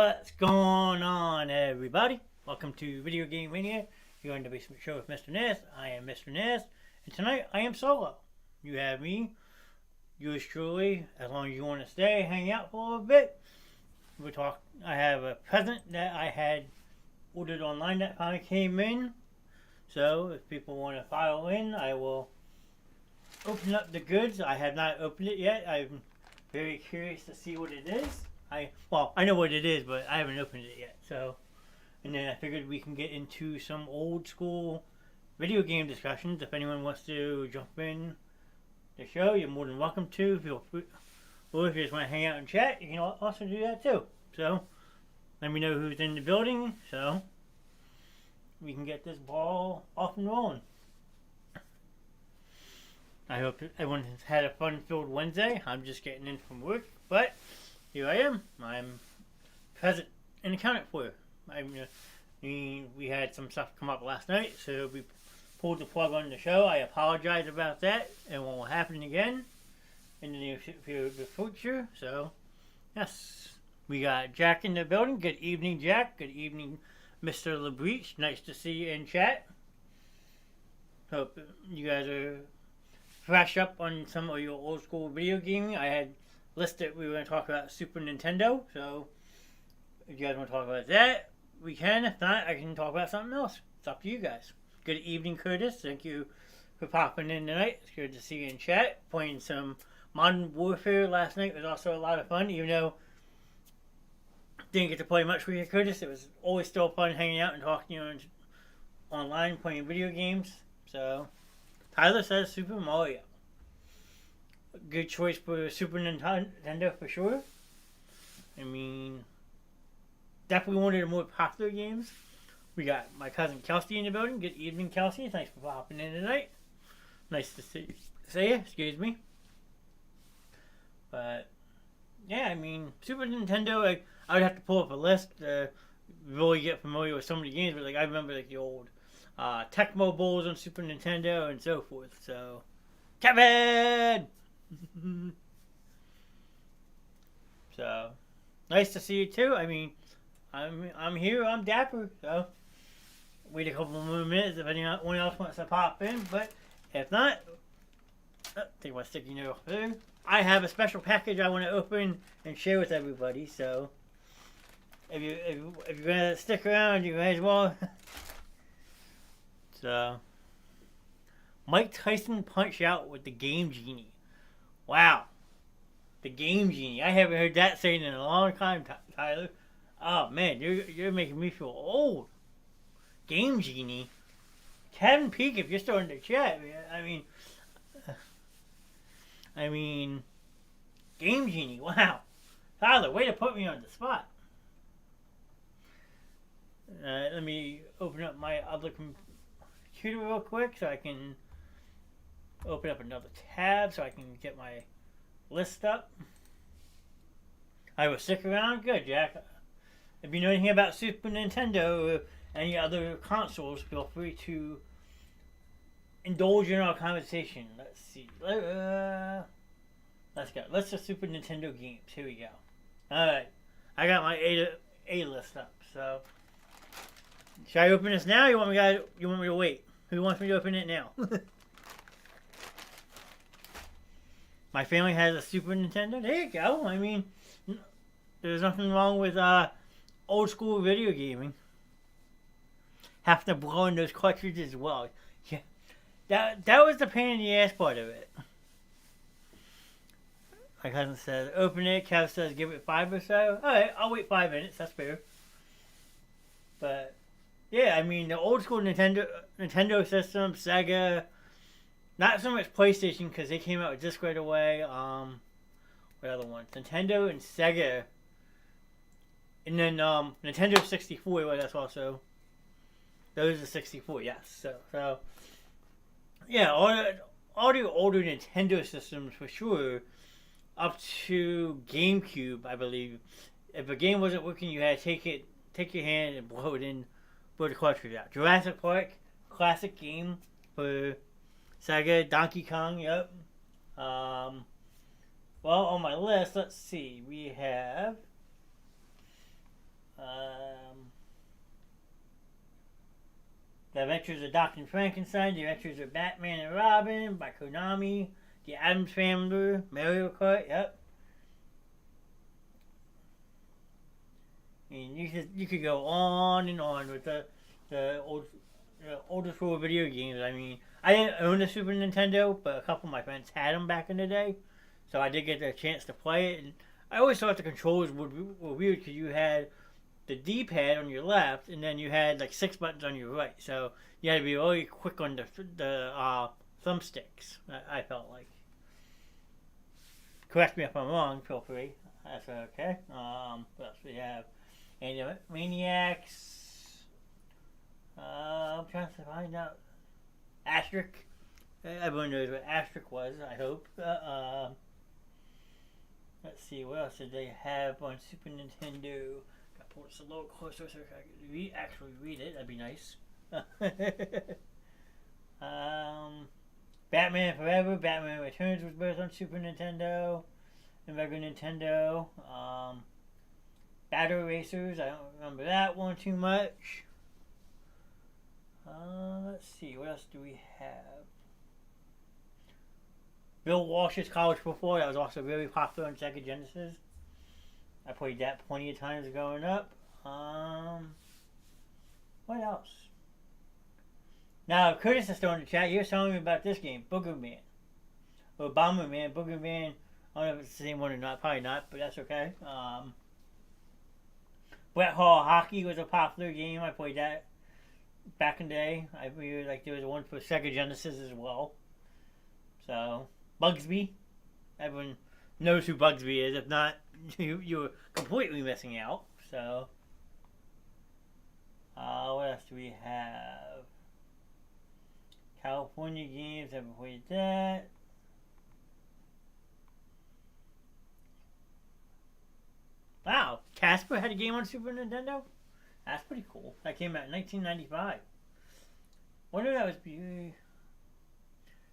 What's going on, everybody? Welcome to Video Game Mania. You're on the Basement Show with Mr. Knast. I am Mr. Knast, and tonight I am solo. You have me, yours truly. As long as you want to stay, hang out for a little bit. We'll talk. I have a present that I had ordered online that finally came in. So if people want to file in, I will open up the goods. I have not opened it yet. I'm very curious to see what it is. I know what it is, but I haven't opened it yet. So, and then I figured we can get into some old school video game discussions. If anyone wants to jump in the show, you're more than welcome to. Feel free. Or if you just want to hang out and chat, you can also do that too. So, let me know who's in the building, so we can get this ball off and rolling. I hope everyone has had a fun-filled Wednesday. I'm just getting in from work, but here I am. I'm present and accounted for. We had some stuff come up last night, so we pulled the plug on the show. I apologize about that. It won't happen again in the near future. So, yes. We got Jack in the building. Good evening, Jack. Good evening, Mr. LeBreach. Nice to see you in chat. Hope you guys are fresh up on some of your old school video gaming. I had listed we were going to talk about Super Nintendo, so if you guys want to talk about that, we can. If not, I can talk about something else. It's up to you guys. Good evening, Curtis. Thank you for popping in tonight. It's good to see you in chat. Playing some Modern Warfare last night was also a lot of fun, even though didn't get to play much with you, Curtis. It was always still fun hanging out and talking to you online, playing video games. So, Tyler says Super Mario. Good choice for Super Nintendo for sure. I mean, definitely one of the more popular games. We got my cousin Kelsey in the building. Good evening, Kelsey. Thanks for popping in tonight. Nice to see you. Excuse me. But yeah, I mean, Super Nintendo. I would have to pull up a list to really get familiar with some of the games. But I remember the old Tecmo Bowls on Super Nintendo and so forth. So, Kevin. So, nice to see you too. I mean, I'm here. I'm dapper. So, wait a couple more minutes if anyone else wants to pop in. But if not, take my sticky note off there. I have a special package I want to open and share with everybody. So, if you're gonna stick around, you may as well. So, Mike Tyson punch out with the Game Genie. Wow. The Game Genie. I haven't heard that saying in a long time, Tyler. Oh, man. You're making me feel old. Game Genie. Kevin Peak, if you're still in the chat. I mean, Game Genie. Wow. Tyler, way to put me on the spot. Let me open up my other computer real quick so I can open up another tab so I can get my list up. I will stick around. Good, Jack. If you know anything about Super Nintendo or any other consoles, feel free to indulge in our conversation. Let's see. Let's go. Let's do Super Nintendo games. Here we go. Alright. I got my A list up. So, should I open this now or you want me to wait? Who wants me to open it now? My family has a Super Nintendo. There you go. I mean, there's nothing wrong with old school video gaming. Have to blow in those cartridges as well. Yeah, that was the pain in the ass part of it. My cousin says, open it. Kev says, give it 5 or so. Alright, I'll wait 5 minutes. That's fair. But, yeah, I mean, the old school Nintendo system, Sega. Not so much PlayStation because they came out with disc right away. What other ones? Nintendo and Sega. And then Nintendo 64. Well, that's also. Those are 64. Yes. So yeah, all the older Nintendo systems for sure, up to GameCube, I believe. If a game wasn't working, you had to take your hand and blow the cartridge out. Jurassic Park, classic game for Saga. Donkey Kong, yep. Well, on my list, let's see. We have The Adventures of Dr. Frankenstein, The Adventures of Batman and Robin by Konami, The Addams Family, Mario Kart, yep. And you could go on and on with the older school video games. I mean, I didn't own a Super Nintendo, but a couple of my friends had them back in the day, so I did get the chance to play it. And I always thought the controls were weird because you had the D-pad on your left, and then you had like 6 buttons on your right. So you had to be really quick on the thumbsticks. I felt like. Correct me if I'm wrong. Feel free. That's okay. What else we have? And Maniacs. I'm trying to find out. Asterisk. Everyone knows what Asterisk was. I hope. Let's see. What else did they have on Super Nintendo? Pull this a little closer so I can actually read it. That'd be nice. Batman Forever, Batman Returns was both on Super Nintendo and regular Nintendo. Battle Racers, I don't remember that one too much. Let's see, what else do we have? Bill Walsh's College Football, that was also really popular on Sega Genesis. I played that plenty of times growing up. What else? Now, Curtis is still in the chat. He was telling me about this game, Booger Man. Or Bomberman, Booger Man. I don't know if it's the same one or not. Probably not, but that's okay. Wet Hall Hockey was a popular game. I played that back in the day. I really like there was one for Sega Genesis as well. So, Bugsby. Everyone knows who Bugsby is. If not, you're completely missing out. So, what else do we have? California games, haven't played that. Wow, Casper had a game on Super Nintendo? That's pretty cool. That came out in 1995. Wonder if that was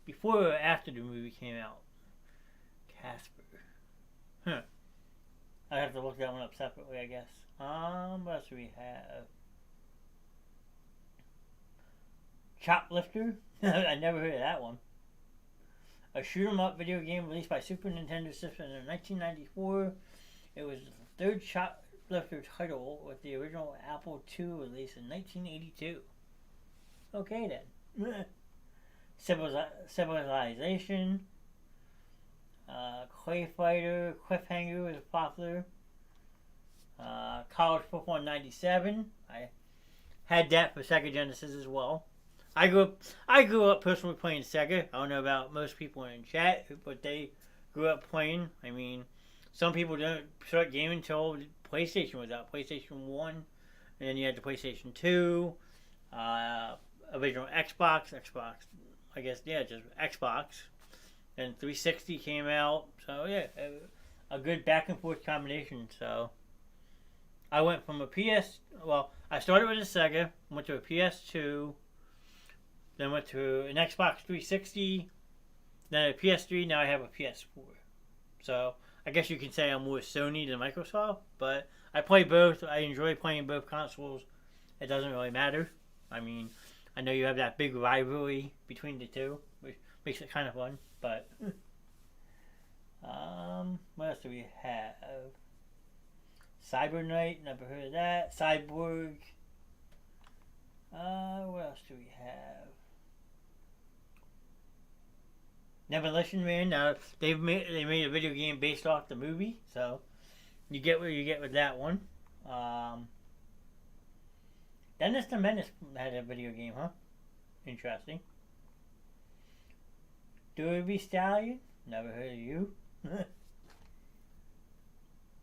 before or after the movie came out. Casper. Huh. I have to look that one up separately, I guess. What else do we have? Choplifter? I never heard of that one. A shoot 'em up video game released by Super Nintendo System in 1994. It was the third Choplifter title with the original Apple II release in 1982. Okay then. Civilization. Clay Fighter, Cliffhanger was popular. College Football in 97. I had that for Sega Genesis as well. I grew up personally playing Sega. I don't know about most people in chat, but they grew up playing. I mean, some people don't start gaming until PlayStation was out. PlayStation 1, and then you had the PlayStation 2, original Xbox, I guess, yeah, just Xbox. And 360 came out. So, yeah, a good back and forth combination. So, I went from I started with a Sega, went to a PS2, then went to an Xbox 360, then a PS3, now I have a PS4. So, I guess you can say I'm more Sony than Microsoft, but I play both. I enjoy playing both consoles. It doesn't really matter. I mean, I know you have that big rivalry between the two, which makes it kind of fun, but what else do we have? Cyber Knight, never heard of that. Cyborg. What else do we have? Demolition Man. Now they made a video game based off the movie, so you get what you get with that one. Dennis the Menace had a video game, huh? Interesting. Derby Stallion. Never heard of you.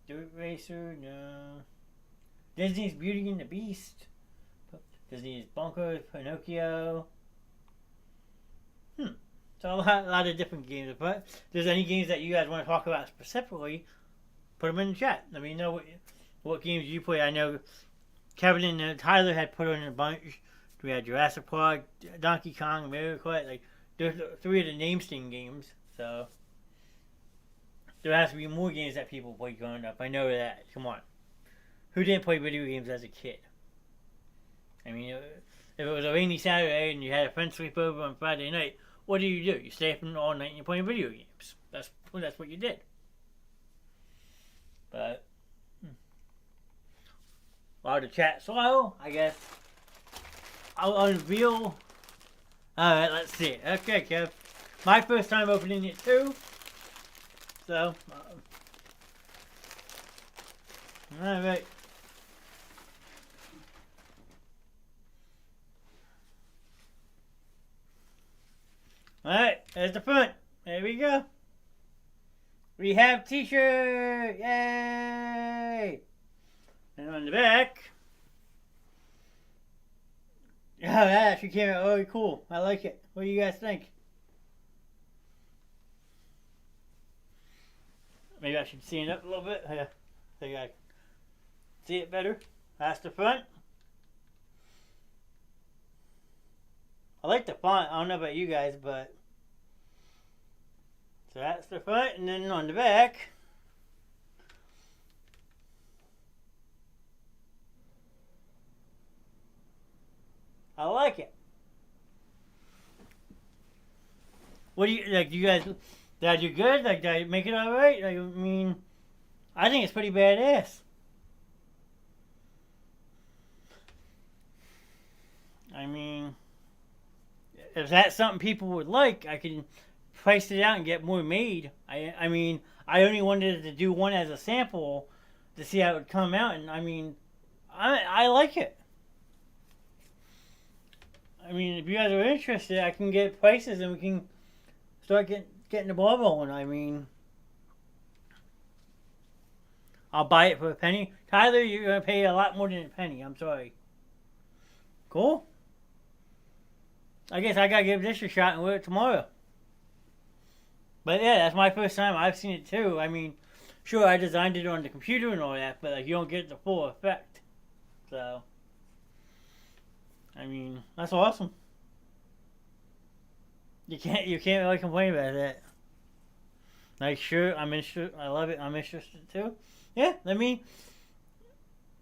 Dirt Racer, no. Disney's Beauty and the Beast. Disney's Bunker, Pinocchio. So a lot of different games. But if there's any games that you guys want to talk about specifically, put them in the chat. Let me know what games you play. I know Kevin and Tyler had put in a bunch. We had Jurassic Park, Donkey Kong, Mario Kart. Like, there's 3 of the name-sting games. So there has to be more games that people play growing up. I know that. Come on. who didn't play video games as a kid? I mean, if it was a rainy Saturday and you had a friend sleep over on Friday night, what do? You stay up all night and you're playing video games. That's what you did. But while the chat's slow, I guess I'll unveil. Alright, let's see it. Okay, Kev. My first time opening it too. So, alright. Alright, there's the front. There we go. We have t-shirt! Yay! And on the back. Oh, that actually came out really cool. I like it. What do you guys think? Maybe I should see it up a little bit. Yeah, I think I can see it better. That's the front. I like the font. I don't know about you guys, but so that's the front, and then on the back, I like it. What do you like? You guys, did I do good? Like, did I make it all right? Like, I mean, I think it's pretty badass. I mean, if that's something people would like, I can price it out and get more made. I mean, I only wanted to do one as a sample to see how it would come out, and I mean, I like it. I mean, if you guys are interested, I can get prices and we can start getting the ball rolling. I mean, I'll buy it for a penny. Tyler, you're going to pay a lot more than a penny. I'm sorry. Cool. I guess I got to give this a shot and wear it tomorrow. But yeah, that's my first time. I've seen it too. I mean, sure, I designed it on the computer and all that, but like, you don't get the full effect. So, I mean, that's awesome. You can't really complain about that. Like, sure, I'm interested. I love it. I'm interested too. Yeah, let me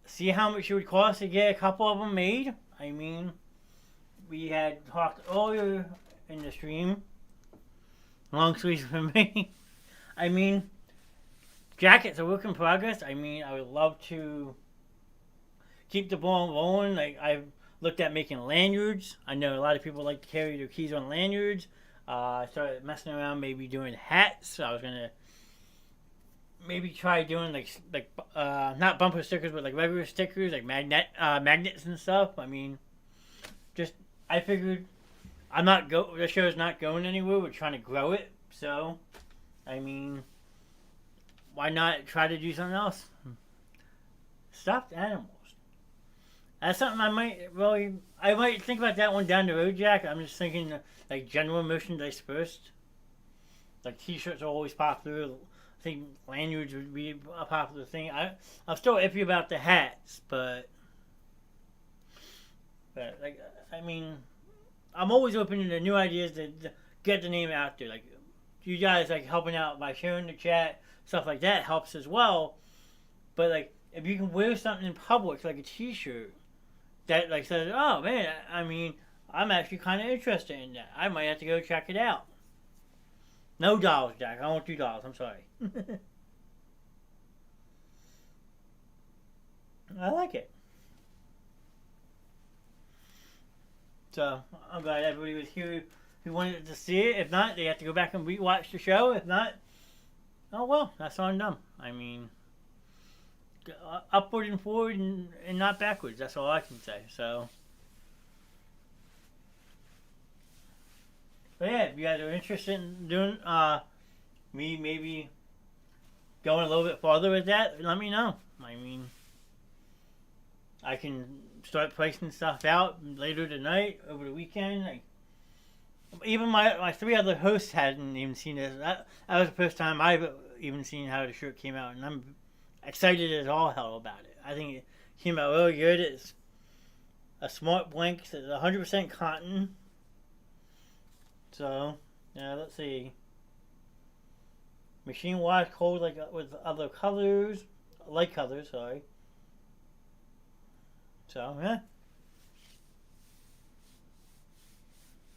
see how much it would cost to get a couple of them made. I mean, we had talked earlier in the stream. Long sleeves for me. I mean, jackets are work in progress. I mean, I would love to keep the ball rolling. Like, I've looked at making lanyards. I know a lot of people like to carry their keys on lanyards. I started messing around, maybe doing hats. I was gonna maybe try doing like not bumper stickers, but like regular stickers, like magnets and stuff. I mean, just I figured the show's not going anywhere. We're trying to grow it, so I mean, why not try to do something else? Stuffed animals. That's something I might think about that one down the road, Jack. I'm just thinking like general merchandise first. Like t-shirts are always popular. I think lanyards would be a popular thing. I'm still iffy about the hats, but like I mean, I'm always open to new ideas to get the name out there. Like you guys like helping out by sharing the chat, stuff like that helps as well. But like if you can wear something in public, like a t-shirt, that like says, oh man, I mean, I'm actually kind of interested in that. I might have to go check it out. No dollars, Jack. I won't do dollars. I'm sorry. I like it. So I'm glad everybody was here who wanted to see it. If not, they have to go back and rewatch the show. If not, oh well, that's on them. I mean, upward and forward and not backwards. That's all I can say. So, but yeah, if you guys are interested in doing me maybe going a little bit farther with that, let me know. I mean, I can start pricing stuff out later tonight, over the weekend. Like, even my three other hosts hadn't even seen this. That was the first time I've even seen how the shirt came out, and I'm excited as all hell about it. I think it came out really good. It's a smart blank. It's 100% cotton. So, yeah, let's see. Machine wash cold like with other colors, light colors, sorry. So, yeah.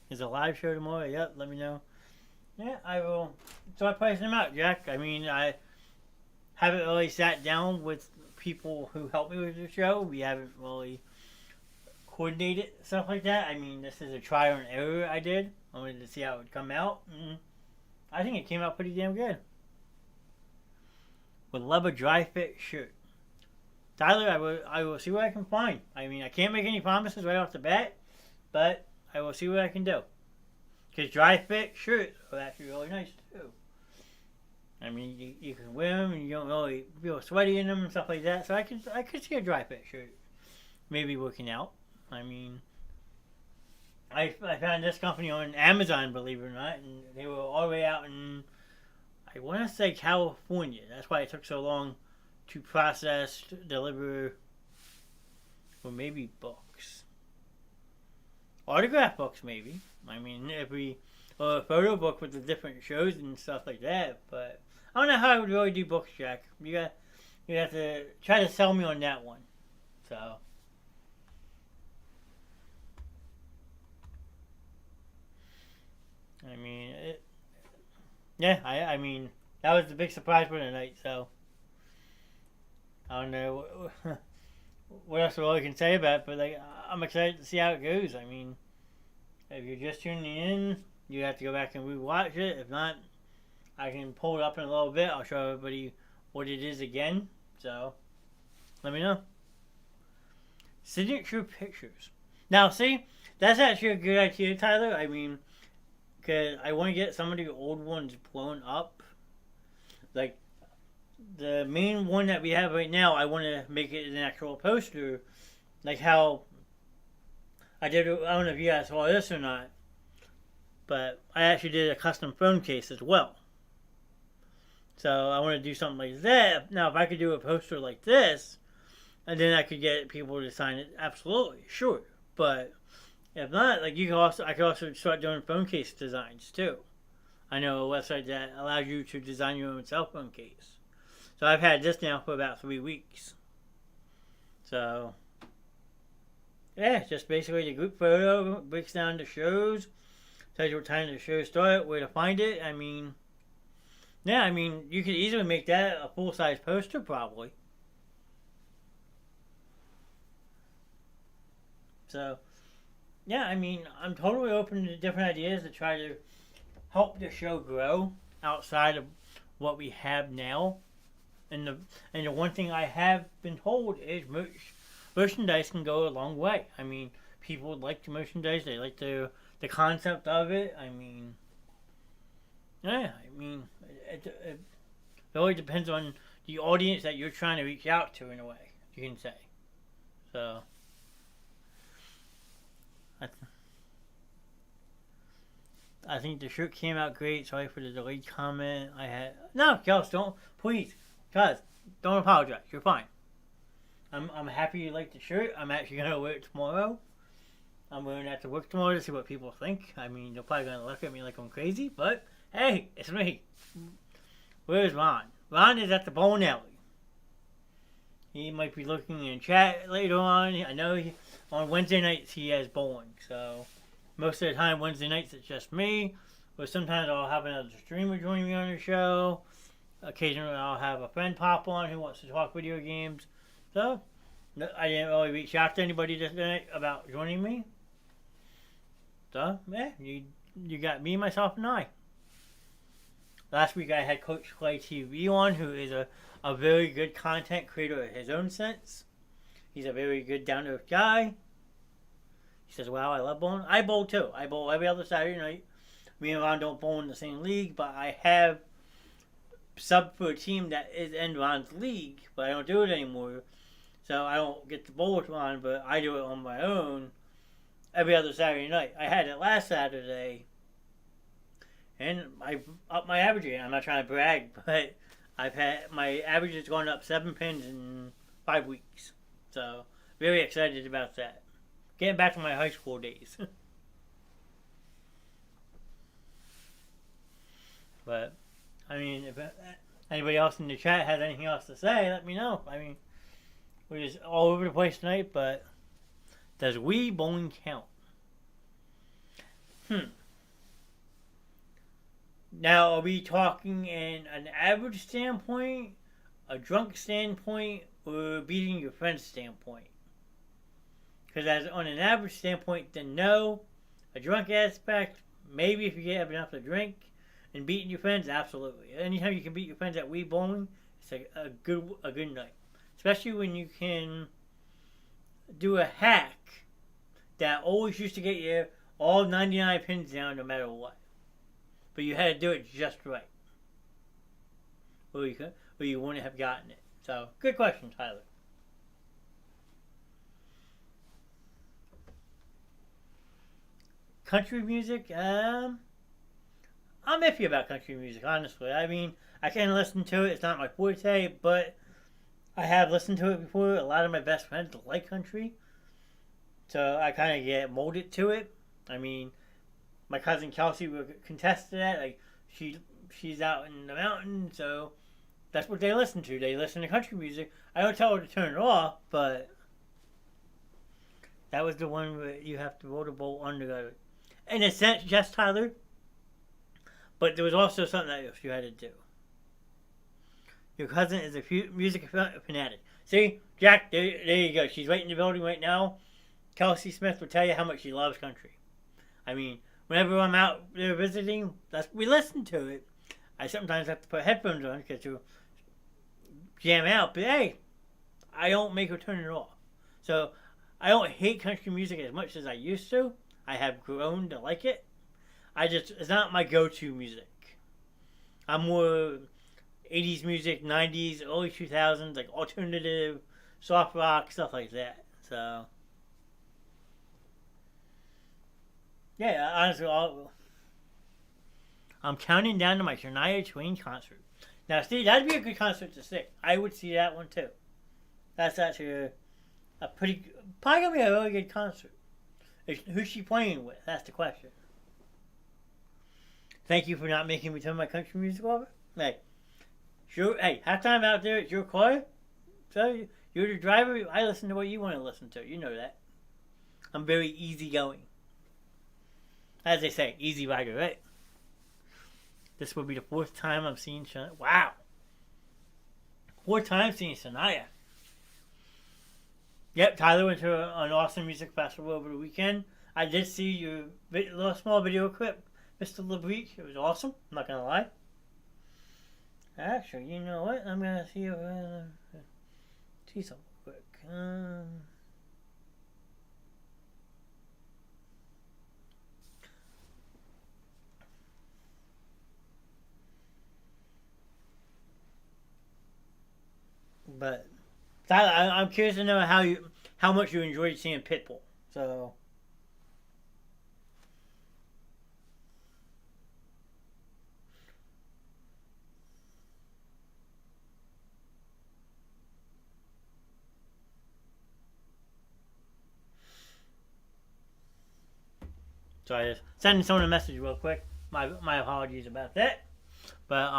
There's a live show tomorrow. Yep, let me know. Yeah, I will start pricing them out, Jack. I mean, I haven't really sat down with people who help me with the show. We haven't really coordinated stuff like that. I mean, this is a trial and error I did. I wanted to see how it would come out. I think it came out pretty damn good. Would love a dry fit shirt. Tyler, I will see what I can find. I mean, I can't make any promises right off the bat, but I will see what I can do. Because dry fit shirts are actually really nice too. I mean, you can wear them and you don't really feel sweaty in them and stuff like that. So I could see a dry fit shirt maybe working out. I mean, I found this company on Amazon, believe it or not, and they were all the way out in, I want to say, California. That's why it took so long to process, deliver, or maybe books. Autograph books, maybe. I mean, or a photo book with the different shows and stuff like that. But I don't know how I would really do books, Jack. You have to try to sell me on that one. So. I mean, I mean, that was the big surprise for tonight, so I don't know what else I can say about it, but like, I'm excited to see how it goes. I mean, if you're just tuning in, you have to go back and rewatch it. If not, I can pull it up in a little bit. I'll show everybody what it is again, so let me know. Signature pictures. Now, see, that's actually a good idea, Tyler. I mean, because I want to get some of the old ones blown up. Like, the main one that we have right now, I want to make it an actual poster. Like how I did, I don't know if you guys saw this or not, but I actually did a custom phone case as well. So I want to do something like that. Now, if I could do a poster like this, and then I could get people to sign it, absolutely, sure. But if not, like I could also start doing phone case designs too. I know a website that allows you to design your own cell phone case. So I've had this now for about 3 weeks. So yeah, just basically the group photo breaks down the shows, tells you what time the show start, where to find it. I mean, yeah, I mean, you could easily make that a full-size poster probably. So yeah, I mean, I'm totally open to different ideas to try to help the show grow outside of what we have now. And the one thing I have been told is merchandise can go a long way. I mean, people like the merchandise. They like the concept of it. I mean, yeah, I mean, it really depends on the audience that you're trying to reach out to, in a way, you can say. So I think the shirt came out great. Sorry for the delayed comment. No, Kels, don't apologize. You're fine. I'm happy you like the shirt. I'm actually gonna wear it tomorrow. I'm wearing that to work tomorrow to see what people think. I mean, they're probably gonna look at me like I'm crazy, but hey, it's me. Where's Ron? Ron is at the bowling alley. He might be looking in chat later on. I know on Wednesday nights he has bowling, so most of the time Wednesday nights it's just me. But sometimes I'll have another streamer join me on the show. Occasionally I'll have a friend pop on who wants to talk video games. So I didn't really reach out to anybody this night about joining me. So yeah, you got me, myself, and I. Last week I had Coach Clay TV on, who is a very good content creator in his own sense. He's a very good down-to-earth guy. He says, wow, I love bowling. I bowl too. I bowl every other Saturday night. Me and Ron don't bowl in the same league, but I have subbed for a team that is in Ron's league, but I don't do it anymore. So I don't get to bowl with Ron, but I do it on my own every other Saturday night. I had it last Saturday, and I upped my average again. I'm not trying to brag, but my average has gone up 7 pins in 5 weeks. So very excited about that. Getting back to my high school days. But I mean, if anybody else in the chat has anything else to say, let me know. I mean, we're just all over the place tonight, but Does Wii bowling count? Now, are we talking in an average standpoint, a drunk standpoint, or beating your friend's standpoint? Because as on an average standpoint, then no. A drunk aspect, maybe if you have enough to drink. And beating your friends, absolutely. Anytime you can beat your friends at Wii bowling, it's a good night. Especially when you can do a hack that always used to get you all 99 pins down no matter what. But you had to do it just right. Or you wouldn't have gotten it. So, good question, Tyler. Country music, I'm iffy about country music, honestly. I mean, I can listen to it. It's not my forte, but I have listened to it before. A lot of my best friends like country. So I kind of get molded to it. I mean, my cousin Kelsey would contest to that. Like, she's out in the mountains, so that's what they listen to. They listen to country music. I don't tell her to turn it off, but that was the one where you have to roll the bowl under. In a sense, yes, Tyler. But there was also something else you had to do. Your cousin is a music fanatic. See, Jack, there you go. She's right in the building right now. Kelsey Smith will tell you how much she loves country. I mean, whenever I'm out there visiting, we listen to it. I sometimes have to put headphones on because to jam out. But hey, I don't make her turn it off. So I don't hate country music as much as I used to. I have grown to like it. It's not my go-to music. I'm more 80s music, 90s, early 2000s, like alternative, soft rock, stuff like that. So, yeah, honestly, I'm counting down to my Shania Twain concert. Now, see, that'd be a good concert to see. I would see that one, too. That's actually probably going to be a really good concert. Who's she playing with? That's the question. Thank you for not making me turn my country music over. Hey, sure. Hey, halftime out there, it's your car. So you're the driver. I listen to what you want to listen to. You know that. I'm very easygoing. As they say, easy rider, right? This will be the 4th time I'm seeing Shania. Wow. 4th time seeing Shania. Yep, Tyler went to an awesome music festival over the weekend. I did see your little small video clip, Mr. LeBreach. It was awesome. I'm not going to lie. Actually, you know what? I'm going to see something quick. But Tyler, I'm curious to know how much you enjoyed seeing Pitbull. So I just sending someone a message real quick. My apologies about that. But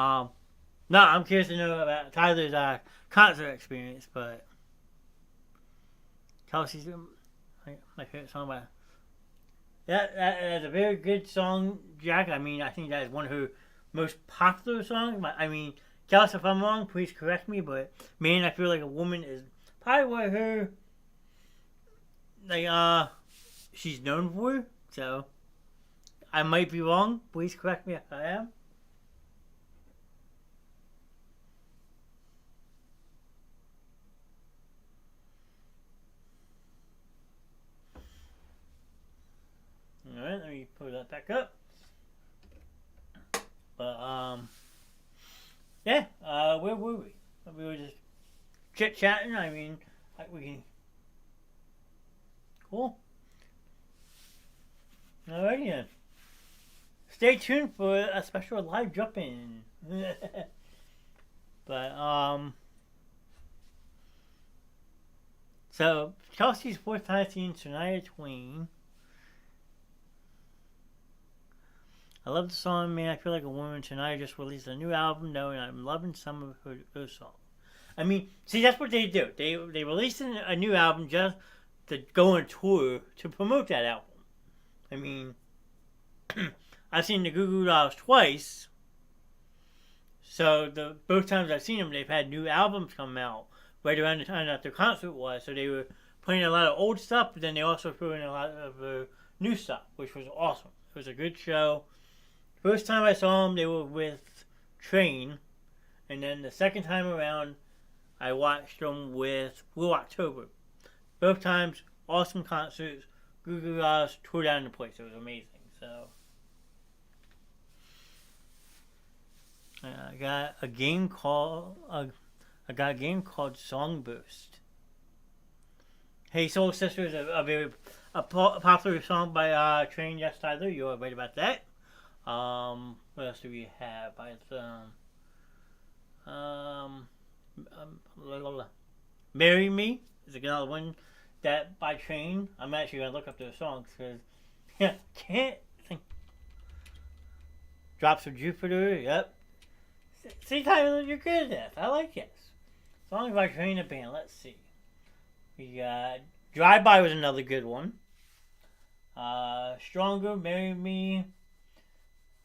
no, I'm curious to know about Tyler's concert experience. But Kelsey's my favorite song by. That's a very good song, Jack. I mean, I think that is one of her most popular songs. I mean, Kelsey, if I'm wrong, please correct me. But Man, I Feel Like a Woman is probably what her she's known for. So I might be wrong. Please correct me if I am. Alright, let me put that back up. But, yeah, where were we? We were just chit-chatting. I mean, we can... Cool. Alrighty then. Stay tuned for a special live drop-in. But, so, Chelsea's 4th time seeing Shania Twain. I love the song, Man, I Feel Like a Woman. Shania just released a new album, though, and I'm loving some of her songs. I mean, see, that's what they do. They release a new album just to go on tour to promote that album. I mean, I've seen the Goo Goo Dolls twice. So both times I've seen them, they've had new albums come out right around the time that their concert was. So they were playing a lot of old stuff, but then they also threw in a lot of new stuff, which was awesome. It was a good show. First time I saw them, they were with Train, and then the second time around, I watched them with Blue October. Both times, awesome concerts. Goo Goo Dolls tore down the place. It was amazing. So I got a game called Songburst. Hey Soul Sister is a very popular song by Train. Yes, Tyler, you're right about that. What else do we have? Marry Me is another one that by Train. I'm actually gonna look up those songs because can't think. Drops of Jupiter. Yep. See, Tyler, you're good at this. I like this. Songs by Train the Band. Let's see. We got Drive By was another good one. Stronger, Marry Me.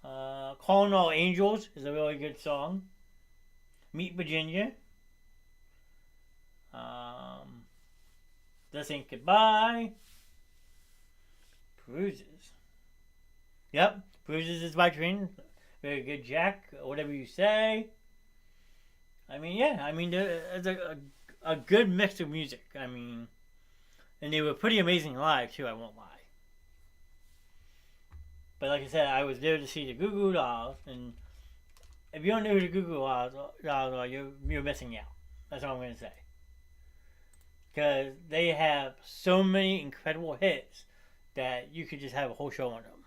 Calling All Angels is a really good song. Meet Virginia. This Ain't Goodbye. Bruises. Yep, Bruises is by Train. Very good, Jack. Whatever you say. I mean, yeah. I mean, it's a good mix of music. I mean, and they were pretty amazing live too. I won't lie. But like I said, I was there to see the Goo Goo Dolls, and if you don't know who the Goo Goo Dolls are, you're missing out. That's all I'm going to say. Because they have so many incredible hits that you could just have a whole show on them.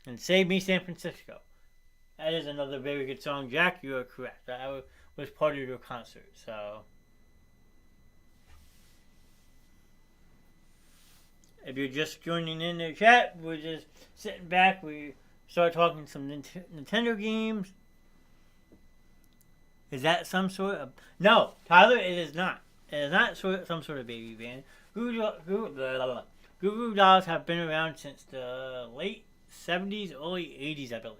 And Save Me San Francisco. That is another very good song. Jack, you are correct. I was part of your concert, so if you're just joining in the chat, we're just sitting back. We start talking some Nintendo games. Is that some sort of... No, Tyler, it is not. It is not some sort of baby band. Goo Goo Dolls have been around since the late 70s, early 80s, I believe.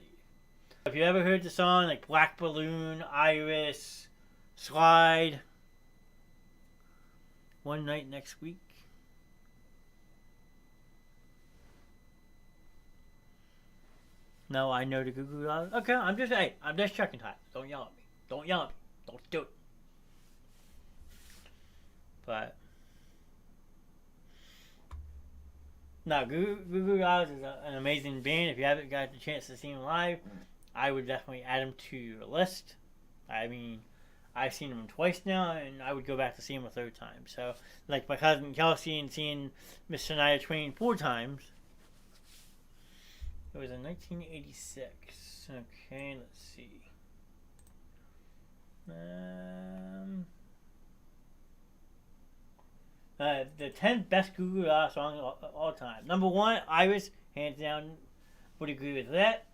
If you ever heard the song like Black Balloon, Iris, Slide, One Night Next Week. No, I know the Goo Goo Dolls. Okay, I'm just checking time. Don't yell at me. Don't yell at me. Don't do it. But no, Goo Goo Dolls is an amazing band. If you haven't got the chance to see them live, I would definitely add them to your list. I mean, I've seen them twice now, and I would go back to see them a third time. So, like my cousin Kelsey and seeing Mr Knast 4 times. It was in 1986. Okay, let's see. The 10 best Goo Goo Dolls songs of all time. Number 1, Iris, hands down, would agree with that.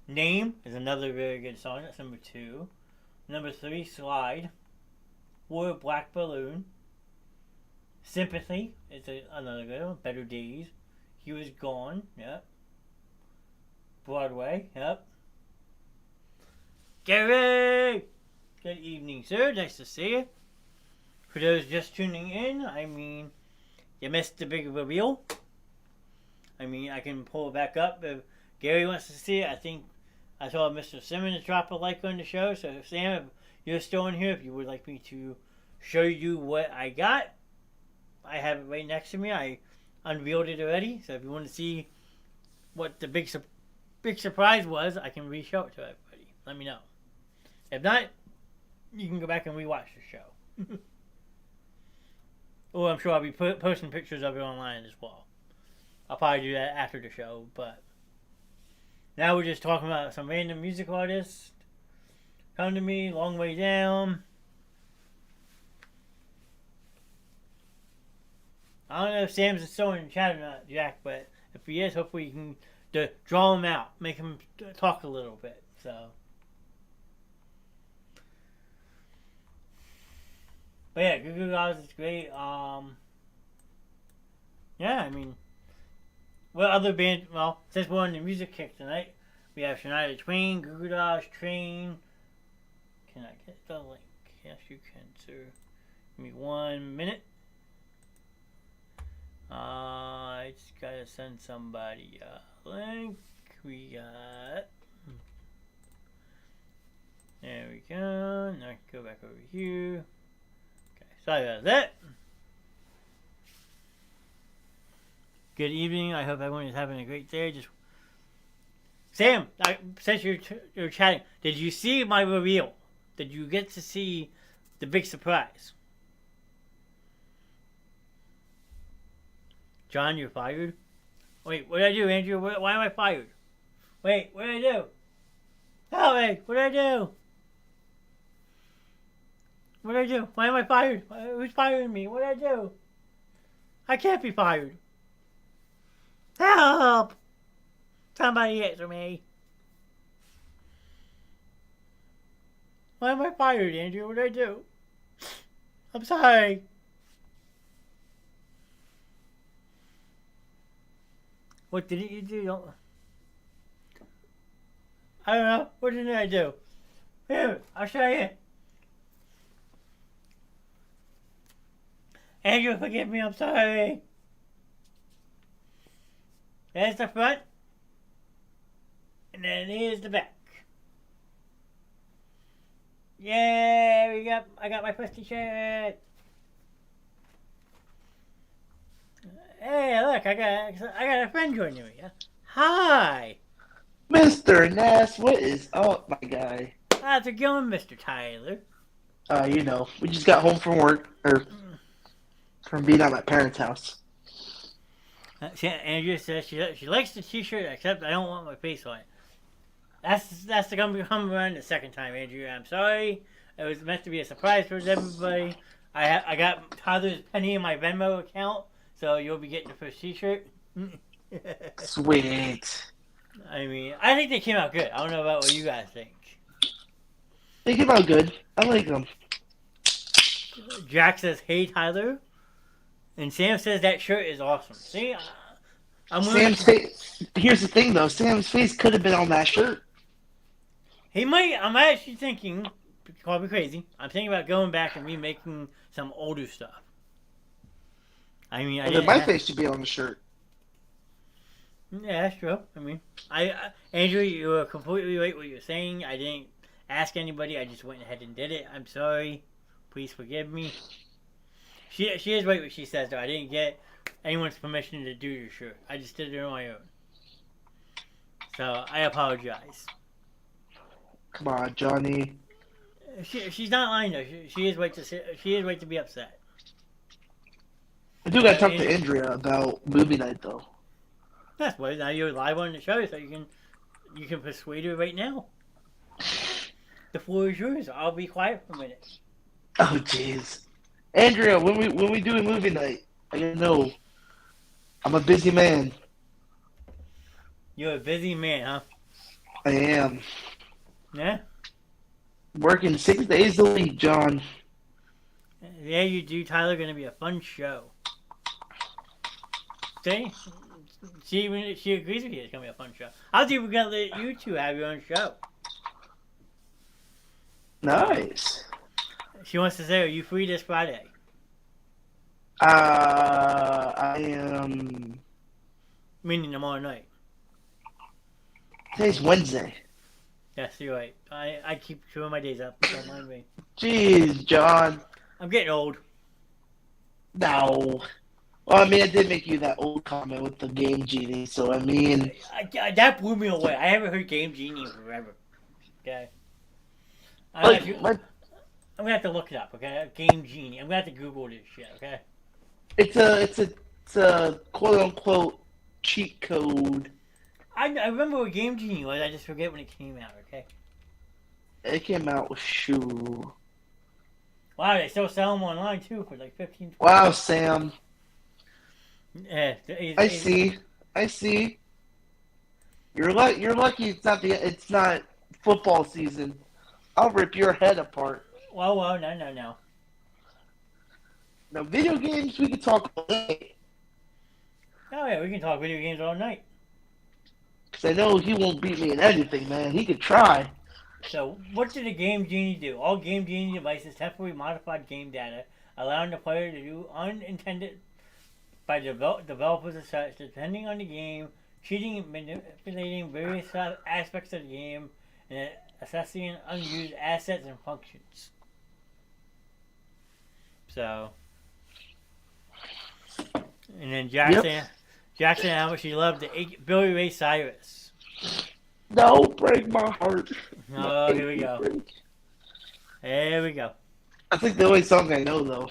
Name is another very good song. That's number 2. Number 3, Slide. 4, Black Balloon. Sympathy is another good one. Better Days. He Was Gone. Yep. Broadway. Yep. Gary! Good evening, sir. Nice to see you. For those just tuning in, I mean, you missed the big reveal. I mean, I can pull it back up if Gary wants to see it. I think I saw Mr. Simmons drop a like on the show. So, Sam, if you're still in here, if you would like me to show you what I got, I have it right next to me. I unveiled it already. So, if you want to see what the big surprise was, I can re-show it to everybody. Let me know. If not, you can go back and rewatch the show. Or I'm sure I'll be posting pictures of it online as well. I'll probably do that after the show, but now we're just talking about some random music artists. Come to Me, Long Way Down. I don't know if Sam's still in the chat or not, Jack, but if he is, hopefully you can draw him out, make him talk a little bit. So, but yeah, Goo Goo Dolls is great. Yeah, I mean, what other band? Well, since we're on the music kick tonight, we have Shania Twain, Goo Goo Dolls, Train. Can I get the link? Yes, you can, sir. Give me 1 minute. I just gotta send somebody a link. We got. There we go. Now go back over here. Okay, sorry about that. Good evening. I hope everyone is having a great day. Just Sam, since you're chatting, did you see my reveal? Did you get to see the big surprise? John, you're fired. Wait, what did I do, Andrew? Why am I fired? Wait, what did I do? Help me! What did I do? What did I do? Why am I fired? Who's firing me? What did I do? I can't be fired. Help! Somebody answer me. Why am I fired, Andrew? What did I do? I'm sorry. What did you do? I don't know. What did I do? Here, I'll show you. Andrew, forgive me. I'm sorry. There's the front. And then here's the back. Yeah, I got my first t-shirt. Hey, look, I got a friend joining me. Hi. Mr. Knast, what is up, my guy? How's it going, Mr. Tyler? We just got home from work, or from being at my parents' house. Andrea says she likes the t-shirt, except I don't want my face on it. That's going to come around the second time, Andrea. I'm sorry. It was meant to be a surprise for everybody. I got Tyler's penny in my Venmo account, so you'll be getting the first t-shirt. Sweet. I mean, I think they came out good. I don't know about what you guys think. They came out good. I like them. Jack says, "Hey, Tyler," and Sam says that shirt is awesome. See, Sam's face. Here's the thing, though. Sam's face could have been on that shirt. He might. I'm actually thinking. Call me crazy. I'm thinking about going back and remaking some older stuff. I mean, My face should be on the shirt. Yeah, that's true. I mean, Andrew, you were completely right what you're saying. I didn't ask anybody. I just went ahead and did it. I'm sorry. Please forgive me. She is right what she says, though. I didn't get anyone's permission to do your shirt. I just did it on my own. So, I apologize. Come on, Johnny. She's not lying, though. She is right to be upset. I do gotta talk to Andrea about movie night, though. That's why now you're live on the show, so you can persuade her right now. The floor is yours. I'll be quiet for a minute. Oh, jeez. Andrea, when we do a movie night, I gotta know. I'm a busy man. You're a busy man, huh? I am. Yeah? Working 6 days a week, John. Yeah, you do, Tyler. Gonna be a fun show. See? She agrees with you. It's gonna be a fun show. How's we're gonna let you two have your own show? Nice. She wants to say, are you free this Friday? I am. Meaning tomorrow night. Today's Wednesday. Yes, you're right. I keep screwing my days up. Don't mind me. Jeez, John. I'm getting old. No. Well, I mean, I did make you that old comment with the Game Genie, so I mean... that blew me away. I haven't heard Game Genie in forever. Okay? I'm going to have to look it up, okay? Game Genie. I'm going to have to Google this shit, okay? It's a quote-unquote cheat code. I remember what Game Genie was. I just forget when it came out, okay? It came out with shoe. Wow, they still sell them online, too, for like $15. Wow, Sam. Yeah, I see. You're lucky it's not football season. I'll rip your head apart. Whoa, no. Now, video games, we can talk all day. Oh yeah, we can talk video games all night. Because I know he won't beat me in anything, man. He could try. So, what did the Game Genie do? All Game Genie devices temporarily modified game data, allowing the player to do unintended by developers and such, depending on the game, cheating and manipulating various aspects of the game, and assessing unused assets and functions. So, and then Jackson, how much he loved the Billy Ray Cyrus. No, break my heart. Oh, here we go. There we go. I think the only song I know, though.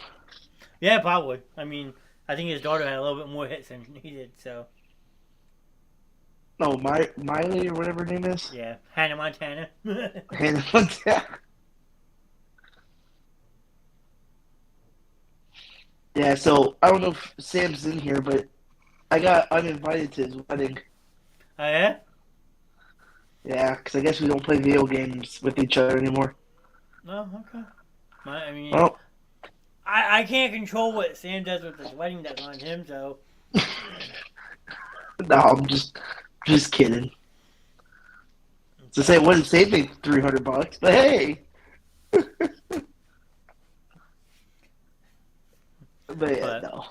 Yeah, probably. I mean, I think his daughter had a little bit more hits than he did, so. No, Miley or whatever her name is. Yeah, Hannah Montana. Hannah Montana. Yeah, so I don't know if Sam's in here, but I got uninvited to his wedding. Oh, yeah? Yeah, because I guess we don't play video games with each other anymore. Oh, okay. I mean, Well, I can't control what Sam does with his wedding that's on him, so. no, I'm just kidding. To say it wouldn't save me $300, but hey. But yeah, no.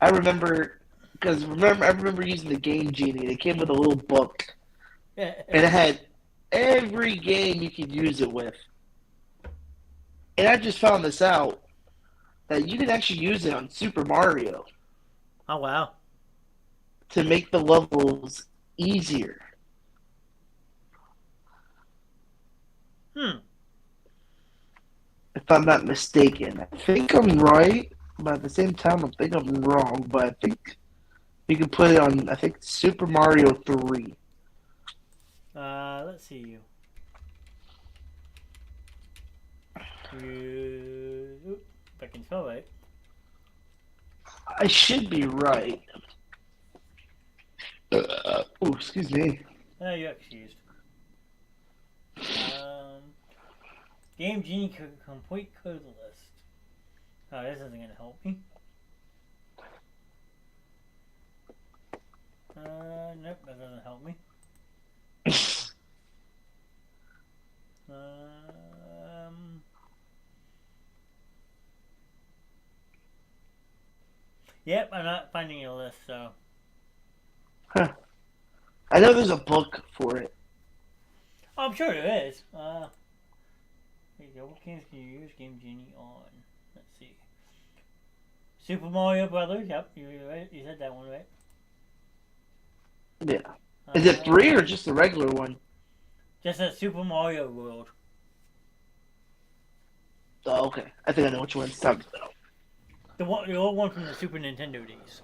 I remember using the Game Genie. It came with a little book, and it had every game you could use it with. And I just found this out that you can actually use it on Super Mario Oh, wow. to make the levels easier. If I'm not mistaken, I think I'm right, but at the same time, I think I'm wrong. But I think you can put it on. I think Super Mario 3. Let's see you. If I can spell right. I should be right. Oh, excuse me. You're excused. Game Genie complete code list. Oh, this isn't gonna help me. Nope, that doesn't help me. Yep, I'm not finding a list, so. Huh. I know there's a book for it. Oh, I'm sure there is. Here you go. What games can you use Game Genie on? Let's see. Super Mario Brothers. Yep, you said that one, right? Yeah. Is it 3 or just the regular one? Just a Super Mario World. Oh, okay. I think I know which one it's talking about. The old one from the Super Nintendo days.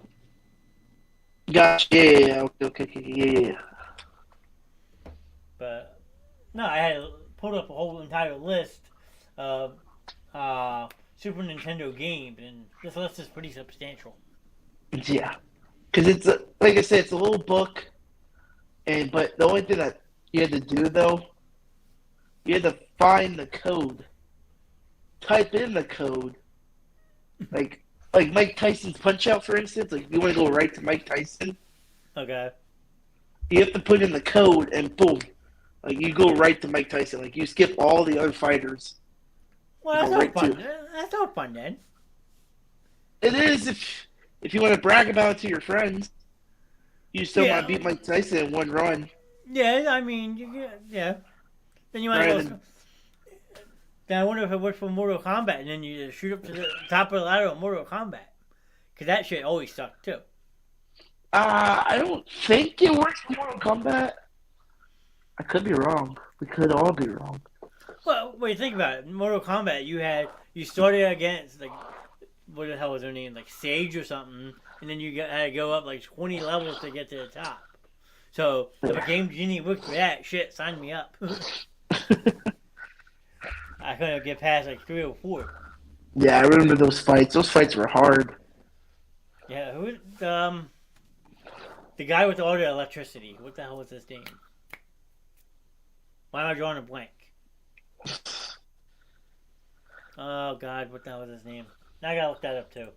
Gotcha. Yeah. Okay. Yeah. But no, I had pulled up a whole entire list of Super Nintendo games, and this list is pretty substantial. Yeah. Because it's like I said, it's a little book, but the only thing that you had to do though, you had to find the code, type in the code, like Mike Tyson's Punch Out, for instance. Like you want to go right to Mike Tyson, Okay. you have to put in the code, and boom, like you go right to Mike Tyson. Like you skip all the other fighters. Well, that's not fun. That's not fun, then. It is if you want to brag about it to your friends. You still want to beat Mike Tyson in one run. Yeah, I mean, yeah. Then you want to go. Then I wonder if it works for Mortal Kombat, and then you just shoot up to the top of the ladder of Mortal Kombat. Because that shit always sucked, too. I don't think it works for Mortal Kombat. I could be wrong. We could all be wrong. Well, when you think about it, in Mortal Kombat, you started against, like, what the hell was her name? Like, Sage or something, and then you had to go up, like, 20 levels to get to the top. So, if a Game Genie worked for that, shit, sign me up. I couldn't get past, like, 3 or 4. Yeah, I remember those fights. Those fights were hard. Yeah, the guy with all the electricity. What the hell was his name? Why am I drawing a blank? Oh, God, what the hell was his name? Now I gotta look that up, too.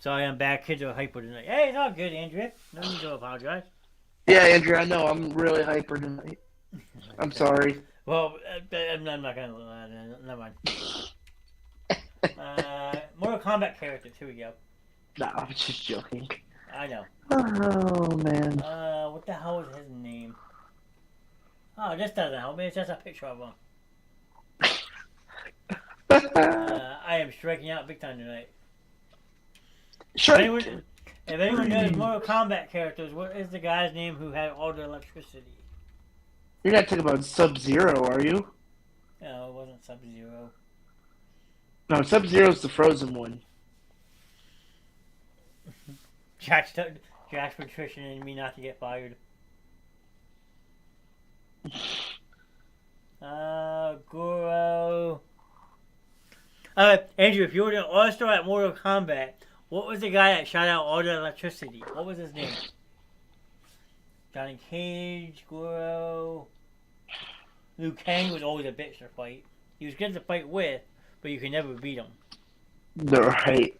Sorry, I'm back. Kids are hyper tonight. Hey, it's all good, Andrea. No need to apologize. Yeah, Andrew, I know I'm really hyper tonight. I'm sorry. Well, I'm not gonna. Never mind. Mortal Kombat characters. Here we go. No, I'm just joking. I know. Oh man. What the hell is his name? Oh, this doesn't help me. It's just a picture of him. I am striking out big time tonight. Sure. If anyone knows Mortal Kombat characters, what is the guy's name who had all the electricity? You're not talking about Sub-Zero, are you? No, it wasn't Sub-Zero. No, Sub-Zero's the frozen one. Jack's patricianing me not to get fired. Goro. Andrew, if you were an all-star at Mortal Kombat, what was the guy that shot out all the electricity? What was his name? Johnny Cage, Goro. Liu Kang was always a bitch to fight. He was good to fight with, but you could never beat him. Right.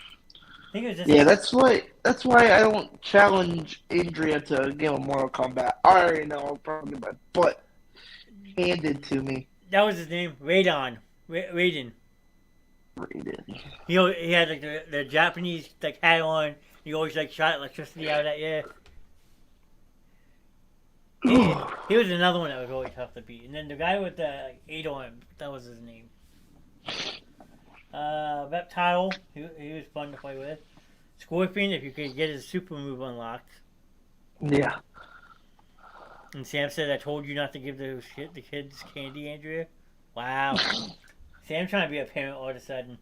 I think it was just Yeah, that's why I don't challenge Andrea to a game of Mortal Kombat. I already know I'll probably get my butt handed to me. that was his name, Raiden. Raiden. He had like the Japanese like hat on. He always like shot electricity out of that. Yeah. He was another one that was really tough to beat. And then the guy with the like, 8 arms, that was his name. Reptile, he was fun to play with. Scorpion, if you could get his super move unlocked. Yeah. And Sam said, I told you not to give the kids candy, Andrea. Wow. Sam trying to be a parent all of a sudden.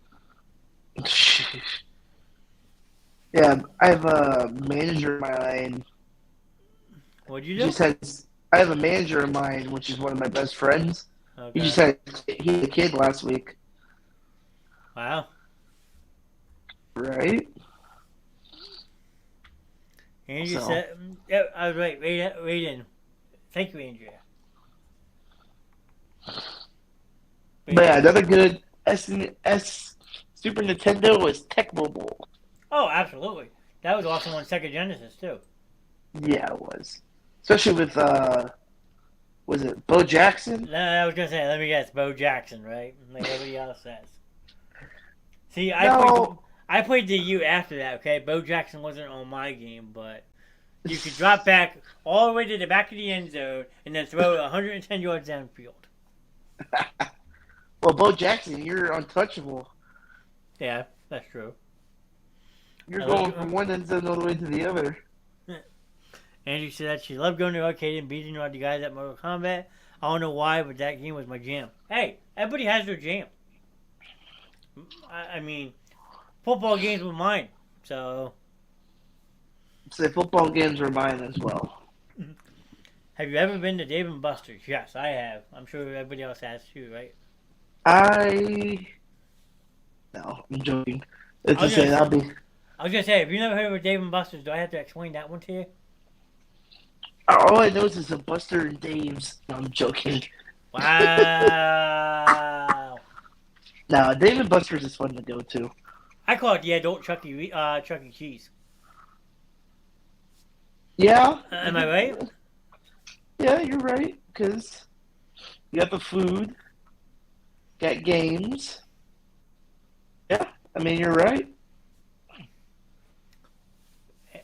Yeah, I have a manager of mine. What'd you do? I have a manager of mine, which is one of my best friends. Okay. He just had a kid last week. Wow. Right? Andrew said, yeah, I was right, Raiden. Thank you, Andrea. But yeah, another good SNES Super Nintendo was Tecmo Bowl. Oh, absolutely. That was awesome on Sega Genesis, too. Yeah, it was. Especially with, was it Bo Jackson? No, I was going to say, let me guess, Bo Jackson, right? Like everybody else says. See, I played the U after that, okay? Bo Jackson wasn't on my game, but you could drop back all the way to the back of the end zone and then throw it 110 yards downfield. Well, Bo Jackson, you're untouchable. Yeah, that's true. You're going from one end zone all the way to the other. Andrew said that she loved going to the arcade and beating all the guys at Mortal Kombat. I don't know why, but that game was my jam. Hey, everybody has their jam. I mean, football games were mine, so... Say football games were mine as well. Have you ever been to Dave & Buster's? Yes, I have. I'm sure everybody else has too, right? No, I'm joking. I was going to say, if you never heard of Dave & Buster's, do I have to explain that one to you? All I know is a Buster and Dave's. No, I'm joking. Wow. No, Dave & Buster's is fun to go to. I call it the adult Chuck E. Cheese. Yeah. Am I right? Yeah, you're right. Because you got the food, got games. Yeah, I mean, you're right.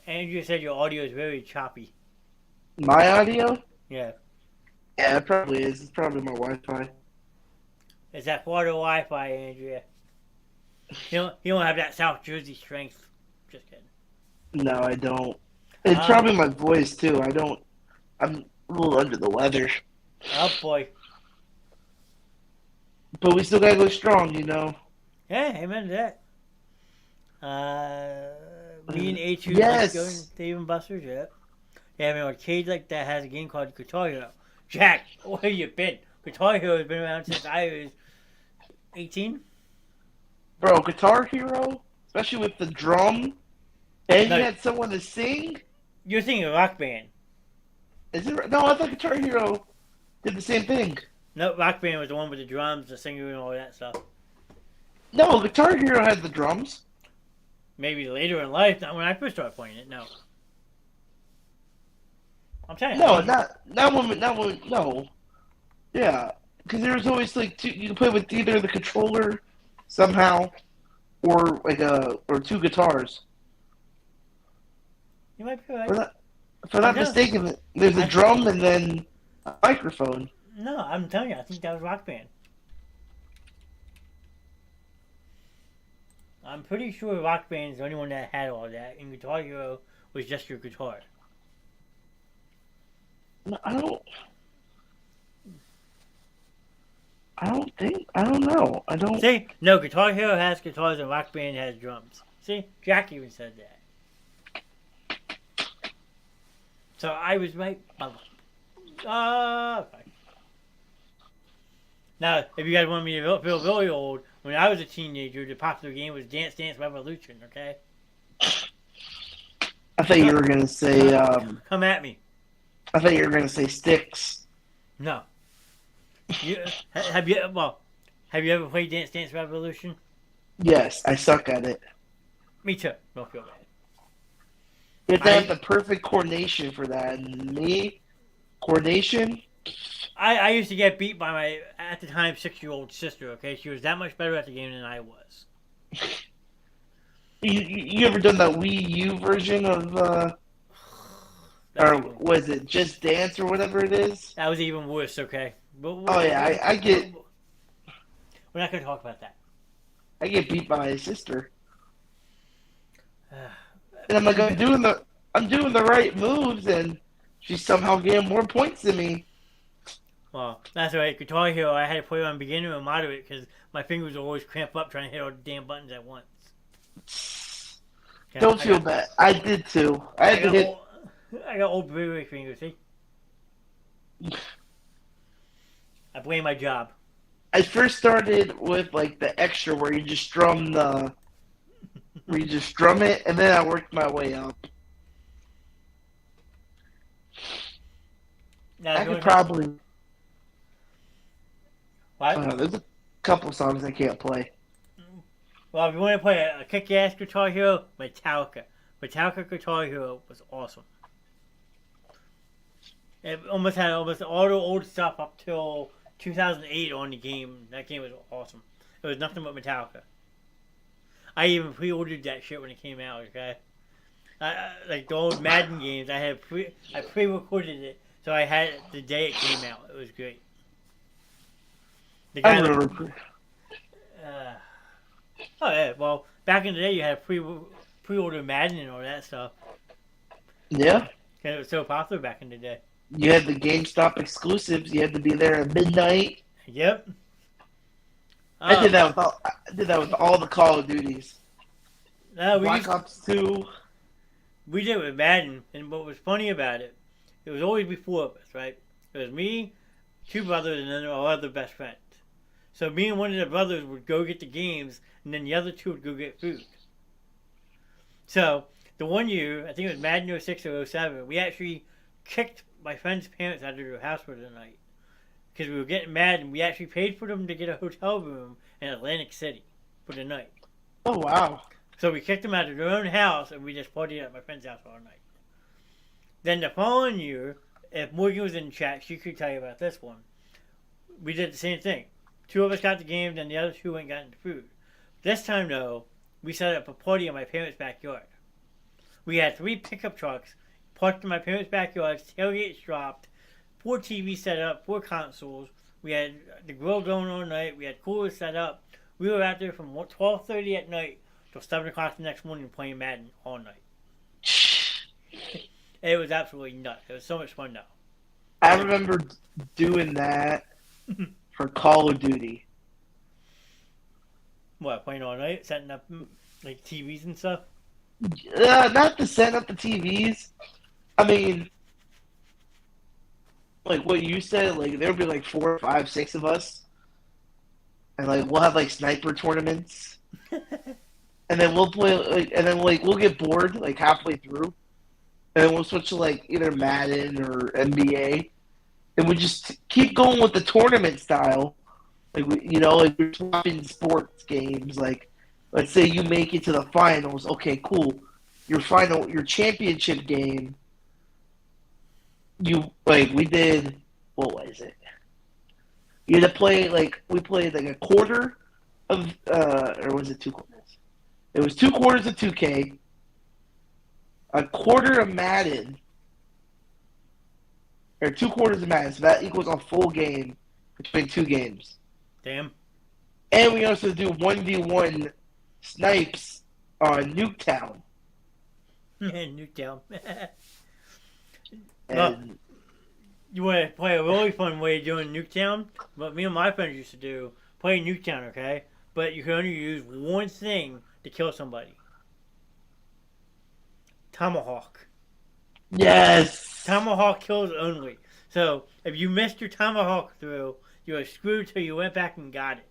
Andrew said your audio is very choppy. My audio? Yeah. Yeah, it probably is. It's probably my Wi-Fi. It's that Florida Wi-Fi, Andrea. You don't have that South Jersey strength. Just kidding. No, I don't. It's probably my voice, too. I'm a little under the weather. Oh, boy. But we still gotta go strong, you know. Yeah, amen to that. Me and A2 yes. going to Dave & Buster's, yeah. Yeah, I mean, an arcade like that has a game called Guitar Hero. Jack, where have you been? Guitar Hero has been around since I was 18. Bro, Guitar Hero, especially with the drum, and you had someone to sing. You're thinking of Rock Band. Is it? No, I thought Guitar Hero did the same thing. No, Rock Band was the one with the drums, the singer, and all that stuff. No, Guitar Hero had the drums. Maybe later in life, not when I first started playing it. No, I'm telling you. No, no. Yeah, because there was always like two. You could play with either the controller somehow, or or two guitars. You might be right. If I'm not mistaken, there's a drum and then a microphone. No, I'm telling you, I think that was Rock Band. I'm pretty sure Rock Band is the only one that had all that, and Guitar Hero was just your guitar. No, I don't know. I don't. See? No, Guitar Hero has guitars and Rock Band has drums. See? Jack even said that. So I was right. Okay. Now, if you guys want me to feel really old, when I was a teenager, the popular game was Dance Dance Revolution, okay? I thought you were going to say... come at me. I thought you were going to say Sticks. No. Have you ever played Dance Dance Revolution? Yes, I suck at it. Me too. Don't feel bad. You have to have the perfect coordination for that. And me, coordination... I used to get beat by my, at the time, 6-year-old sister, okay? She was that much better at the game than I was. You ever done that Wii U version of, or was it Just Dance or whatever it is? That was even worse, okay? I get... We're not going to talk about that. I get beat by my sister. And I'm like, I'm doing the right moves, and she's somehow getting more points than me. Well, that's right. Guitar Hero, I had to play on beginner and moderate because my fingers would always cramp up trying to hit all the damn buttons at once. Don't feel bad. I did too. I got old brewery fingers, see? I blame my job. I first started with like the extra where you just strum it, and then I worked my way up. Now, I could probably... What? There's a couple songs I can't play. Well, if you want to play a kick-ass Guitar Hero, Metallica. Metallica Guitar Hero was awesome. It almost had all the old stuff up till 2008 on the game. That game was awesome. It was nothing but Metallica. I even pre-ordered that shit when it came out, okay? Like the old Madden games, I pre-recorded it, so I had it the day it came out. It was great. The guy I remember. Oh yeah, well, back in the day you had pre-order Madden and all that stuff. Yeah. It was so popular back in the day. You had the GameStop exclusives. You had to be there at midnight. Yep. I did that with all the Call of Duties. Black Ops 2. We did it with Madden, and what was funny about it, it was always before of us, right? It was me, two brothers, and then our other best friends. So me and one of the brothers would go get the games, and then the other two would go get food. So, the one year, I think it was Madden 06 or 07, we actually kicked my friend's parents out of their house for the night. Because we were getting mad, and we actually paid for them to get a hotel room in Atlantic City for the night. Oh, wow. So we kicked them out of their own house, and we just partied at my friend's house all night. Then the following year, if Morgan was in chat, she could tell you about this one. We did the same thing. Two of us got the games, and the other two went and got into food. This time, though, we set up a party in my parents' backyard. We had 3 pickup trucks parked in my parents' backyard, tailgates dropped, 4 TVs set up, 4 consoles. We had the grill going all night. We had coolers set up. We were out there from 12:30 at night till 7 o'clock the next morning playing Madden all night. It was absolutely nuts. It was so much fun, though. I remember doing that for Call of Duty. What, playing all night? Setting up like TVs and stuff? Not to set up the TVs. I mean, like what you said, like there'll be like 4, 5, 6 of us. And like we'll have like sniper tournaments. And then we'll play we'll get bored like halfway through. And then we'll switch to like either Madden or NBA. And we just keep going with the tournament style. Like like we're swapping sports games. Like, let's say you make it to the finals. Okay, cool. Your championship game. We did. What was it? You had to play we played like a quarter of or was it 2 quarters? It was 2 quarters of 2K, a quarter of Madden, or 2 quarters of Madden. So that equals a full game between 2 games. Damn. And we also do 1v1 snipes on Nuketown. Nuketown. And you want to play a really fun way of doing Nuketown? What me and my friends used to do, play Nuketown, okay? But you can only use one thing to kill somebody. Tomahawk. yes. Tomahawk kills only. So, if you missed your tomahawk through, you were screwed till you went back and got it.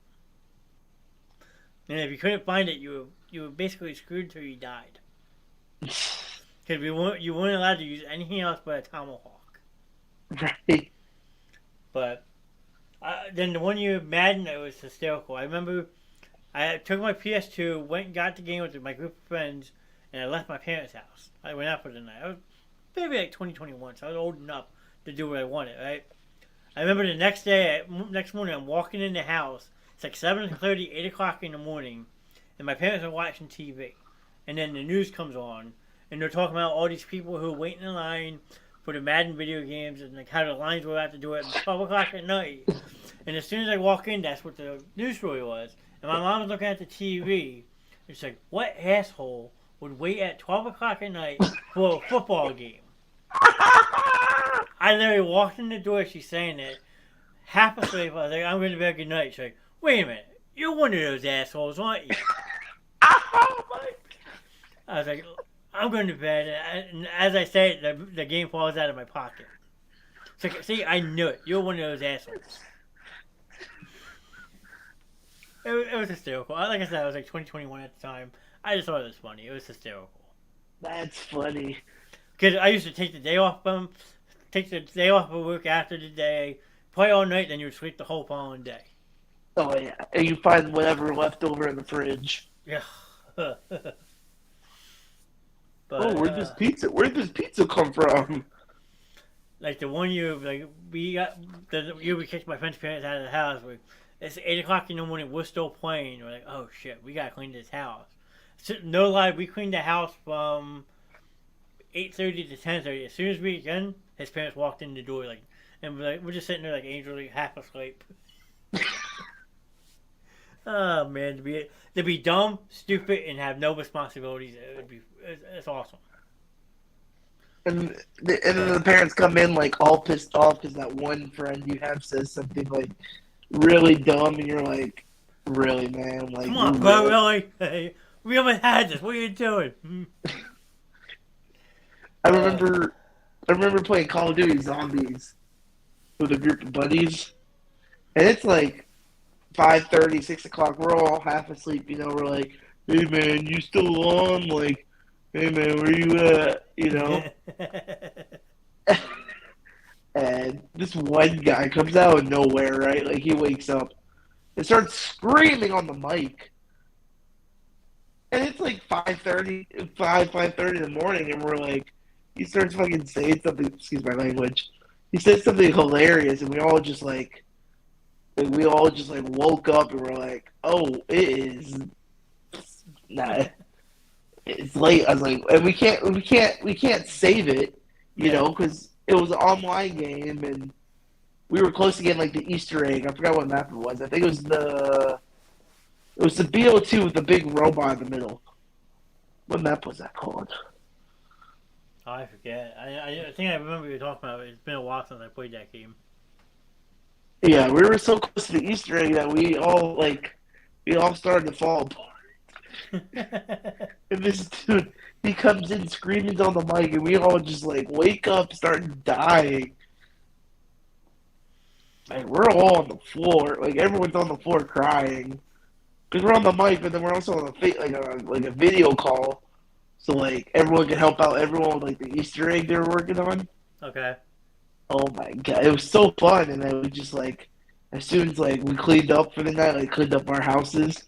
And if you couldn't find it, you were basically screwed till you died. Because you weren't allowed to use anything else but a tomahawk. Right. But then the one year Madden, it was hysterical. I remember I took my PS2, went and got the game with my group of friends, and I left my parents' house. I went out for the night. I was maybe like 2021, so I was old enough to do what I wanted, right? I remember the next morning, I'm walking in the house. It's like 7:30, 8 o'clock in the morning, and my parents are watching TV. And then the news comes on, and they're talking about all these people who are waiting in line for the Madden video games, and like how the lines were about to do it at 12 o'clock at night. And as soon as I walk in, that's what the news story was. And my mom was looking at the TV, and she's like, what asshole would wait at 12 o'clock at night for a football game? I literally walked in the door, she's saying it. Half asleep, I was like, I'm going to bed, good night. She's like, wait a minute, you're one of those assholes, aren't you? Oh my. I was like, I'm going to bed, and as I say it, the game falls out of my pocket. It's like, see, I knew it. You're one of those assholes. It was hysterical. Like I said, I was like 2021 at the time. I just thought it was funny. It was hysterical. That's funny. Because I used to take the day off of work after the day, play all night, then you would sleep the whole following day. Oh yeah, and you find whatever left over in the fridge. Yeah. But, where'd this pizza come from? Like the one year, like we kicked my friend's parents out of the house. It's 8 o'clock in the morning. We're still playing. We're like, oh shit, we gotta clean this house. So, no lie, we cleaned the house from 8:30 to 10:30. As soon as we done, his parents walked in the door, and we're just sitting there like angels, like half asleep. Oh man, to be dumb, stupid, and have no responsibilities, it's awesome. And then the parents come in like all pissed off because that one friend you have says something like really dumb, and you're like, really, man? Like, come on, bro, really? Hey, we haven't had this. What are you doing? I remember playing Call of Duty Zombies with a group of buddies, and it's like 5:30, 6 o'clock. We're all half asleep. We're like, hey man, you still on? Like, hey man, where you at? And this one guy comes out of nowhere, right? Like, he wakes up and starts screaming on the mic. And it's like 5:30 in the morning, and we're like, he starts fucking saying something, excuse my language. He says something hilarious, and we all just woke up, and we're like, oh, it is, nah, it's late. I was like, and we can't save it, because it was an online game, and we were close to getting like the Easter egg. I forgot what map it was. I think it was the BO2 with the big robot in the middle. What map was that called? Oh, I forget. I think I remember you talking about it. It's been a while since I played that game. Yeah, we were so close to the Easter egg that we all started to fall apart. And this dude, he comes in screaming on the mic, and we all just like wake up, start dying. Like, we're all on the floor. Like, everyone's on the floor crying. Because we're on the mic, but then we're also on a video call. So, like, everyone can help out everyone with, like, the Easter egg they were working on. Okay. Oh, my God. It was so fun. And then we just, like, as soon as like we cleaned up for the night, like cleaned up our houses,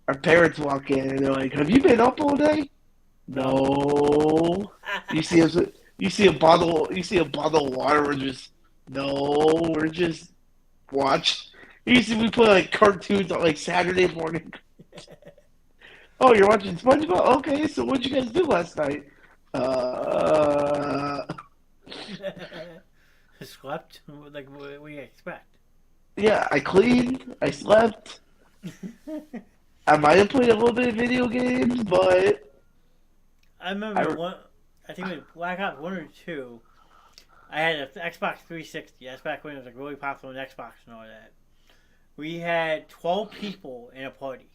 our parents walk in and they're like, "Have you been up all day?" No. No. You see us. You see a bottle. You see a bottle of water. We're just no. We're just watch. You see, we play like cartoons on like Saturday morning. Oh, you're watching SpongeBob? Okay, so what'd you guys do last night? Uh, Slept like what do you expect? yeah, I cleaned. I slept. I might have played a little bit of video games, but I remember one. I think it was Black Ops 1 or 2. I had an Xbox 360. That's back when it was like really popular on Xbox and all that. We had 12 people in a party.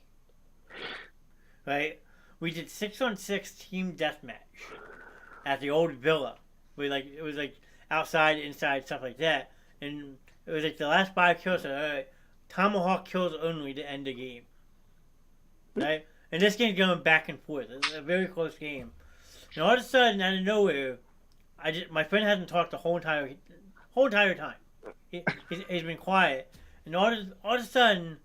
Right? We did 6-on-6 team deathmatch at the old villa. It was like outside, inside, stuff like that. And it was like the last 5 kills. So, alright, tomahawk kills only to end the game. Right? And this game's going back and forth. It's a very close game. And all of a sudden, out of nowhere, my friend hasn't talked the whole entire time. He's been quiet. And all of a sudden,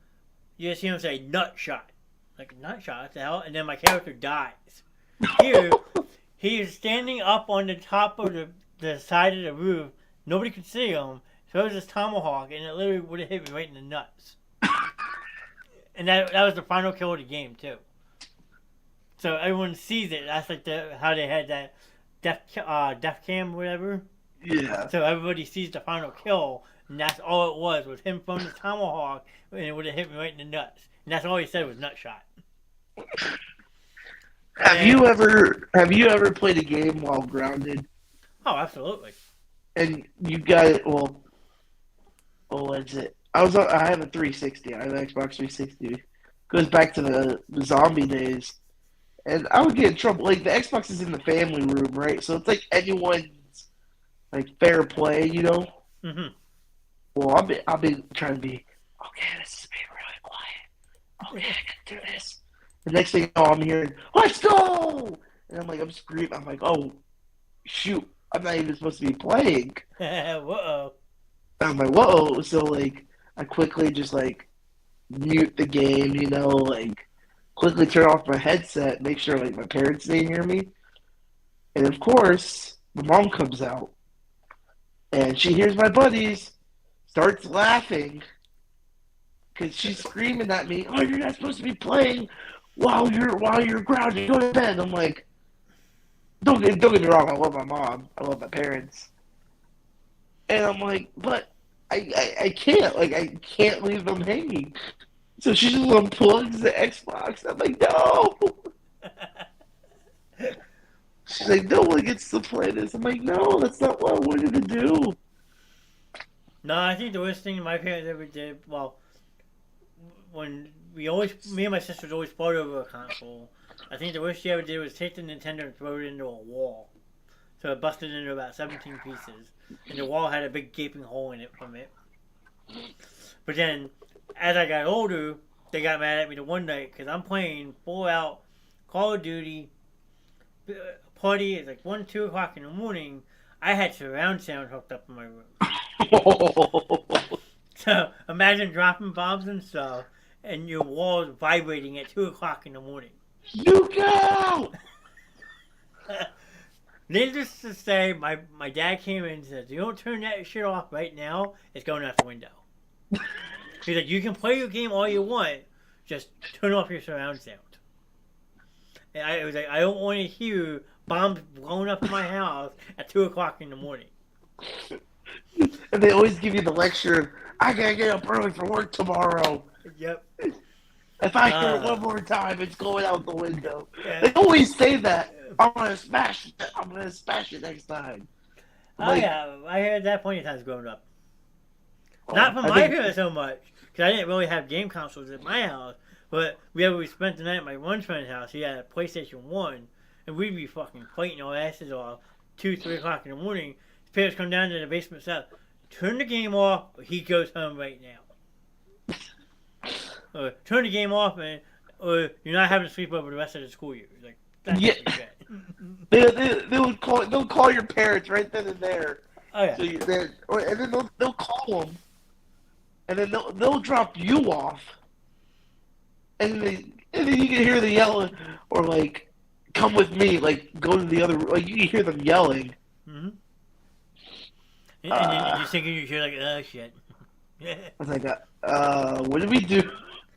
you just hear him say, "nut shot." Like, nut shot? What the hell? And then my character dies. Here, he is standing up on the top of the side of the roof. Nobody could see him. Throws his tomahawk, and it literally would have hit me right in the nuts. And that was the final kill of the game, too. So everyone sees it. That's like how they had that death cam, whatever. yeah. So everybody sees the final kill, and that's all it was him throwing the tomahawk, and it would have hit me right in the nuts. And that's all he said was nut shot. Have you ever played a game while grounded? Oh, absolutely. And you got it. Well, what's it? I have a 360. I have an Xbox 360. Goes back to the zombie days. And I would get in trouble. Like, the Xbox is in the family room, right? So it's like anyone's, like, fair play, you know? Mm-hmm. Well, I've been trying to be, okay, this is being really quiet. Okay, I can do this. The next thing you know, I'm hearing, "Let's go!" And I'm screaming. I'm like, oh, shoot. I'm not even supposed to be playing. Whoa. I'm like, whoa. So, like, I quickly just, like, mute the game, you know, like, quickly turn off my headset, make sure, like, my parents didn't hear me. And, of course, my mom comes out, and she hears my buddies, starts laughing, because she's screaming at me, "Oh, you're not supposed to be playing while you're grounded. Go to bed." I'm like, don't get me wrong, I love my mom. I love my parents. And I'm like, but I can't. Like, I can't leave them hanging. So she just unplugs the Xbox. I'm like, no. She's like, no one gets to play this. I'm like, no, that's not what I wanted to do. No, I think the worst thing my parents ever did, well, when me and my sisters always fought over a console, I think the worst she ever did was take the Nintendo and throw it into a wall. So it busted into about 17 pieces. And the wall had a big gaping hole in it from it. But then, as I got older, they got mad at me the one night because I'm playing full out Call of Duty. Party is like 1, 2 o'clock in the morning. I had surround sound hooked up in my room. So imagine dropping bombs and stuff, and your wall is vibrating at 2 o'clock in the morning. You go! Needless to say, my dad came in and said, "You don't turn that shit off right now, it's going out the window." He's like, "You can play your game all you want, just turn off your surround sound." And I was like, "I don't want to hear bombs blowing up in my house at 2 o'clock in the morning." And they always give you the lecture, "I gotta get up early for work tomorrow." Yep. If I hear it one more time, it's going out the window. Yeah. They always say that. I'm gonna smash it next time. Yeah, I heard that plenty of times growing up. Not from my parents so much, because I didn't really have game consoles at my house. But we spent the night at my one friend's house. He had a PlayStation 1, and we'd be fucking fighting our asses off 2, 3 o'clock in the morning. His parents come down to the basement and say, "Turn the game off, or he goes home right now." Or turn the game off, or you're not having to sleep over the rest of the school year. Like, that's they'll call your parents right then and there. Oh yeah. So and then they'll call them, and then they'll drop you off, and then you can hear the yelling, or like, come with me, like go to the other, like you can hear them yelling. Mm-hmm. And then you're thinking you're like, oh shit. I was like, what did we do?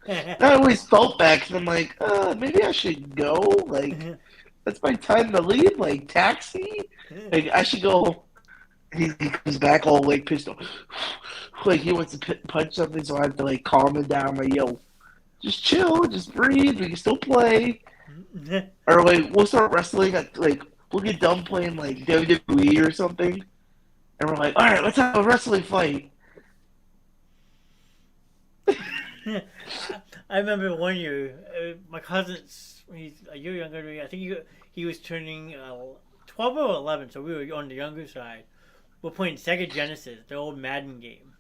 I always felt bad because I'm like, maybe I should go. Like, that's my time to leave. Like, taxi. Like, I should go. He comes back all like pissed off. Like he wants to punch something, so I have to like calm him down. Like, yo, just chill, just breathe. We can still play. Or like we'll start wrestling. Like we'll get done playing like WWE or something, and we're like, all right, let's have a wrestling fight. I remember one year, my cousin's, he's a year younger than me. I think he was turning 12 or 11, so we were on the younger side. We're playing Sega Genesis, the old Madden game.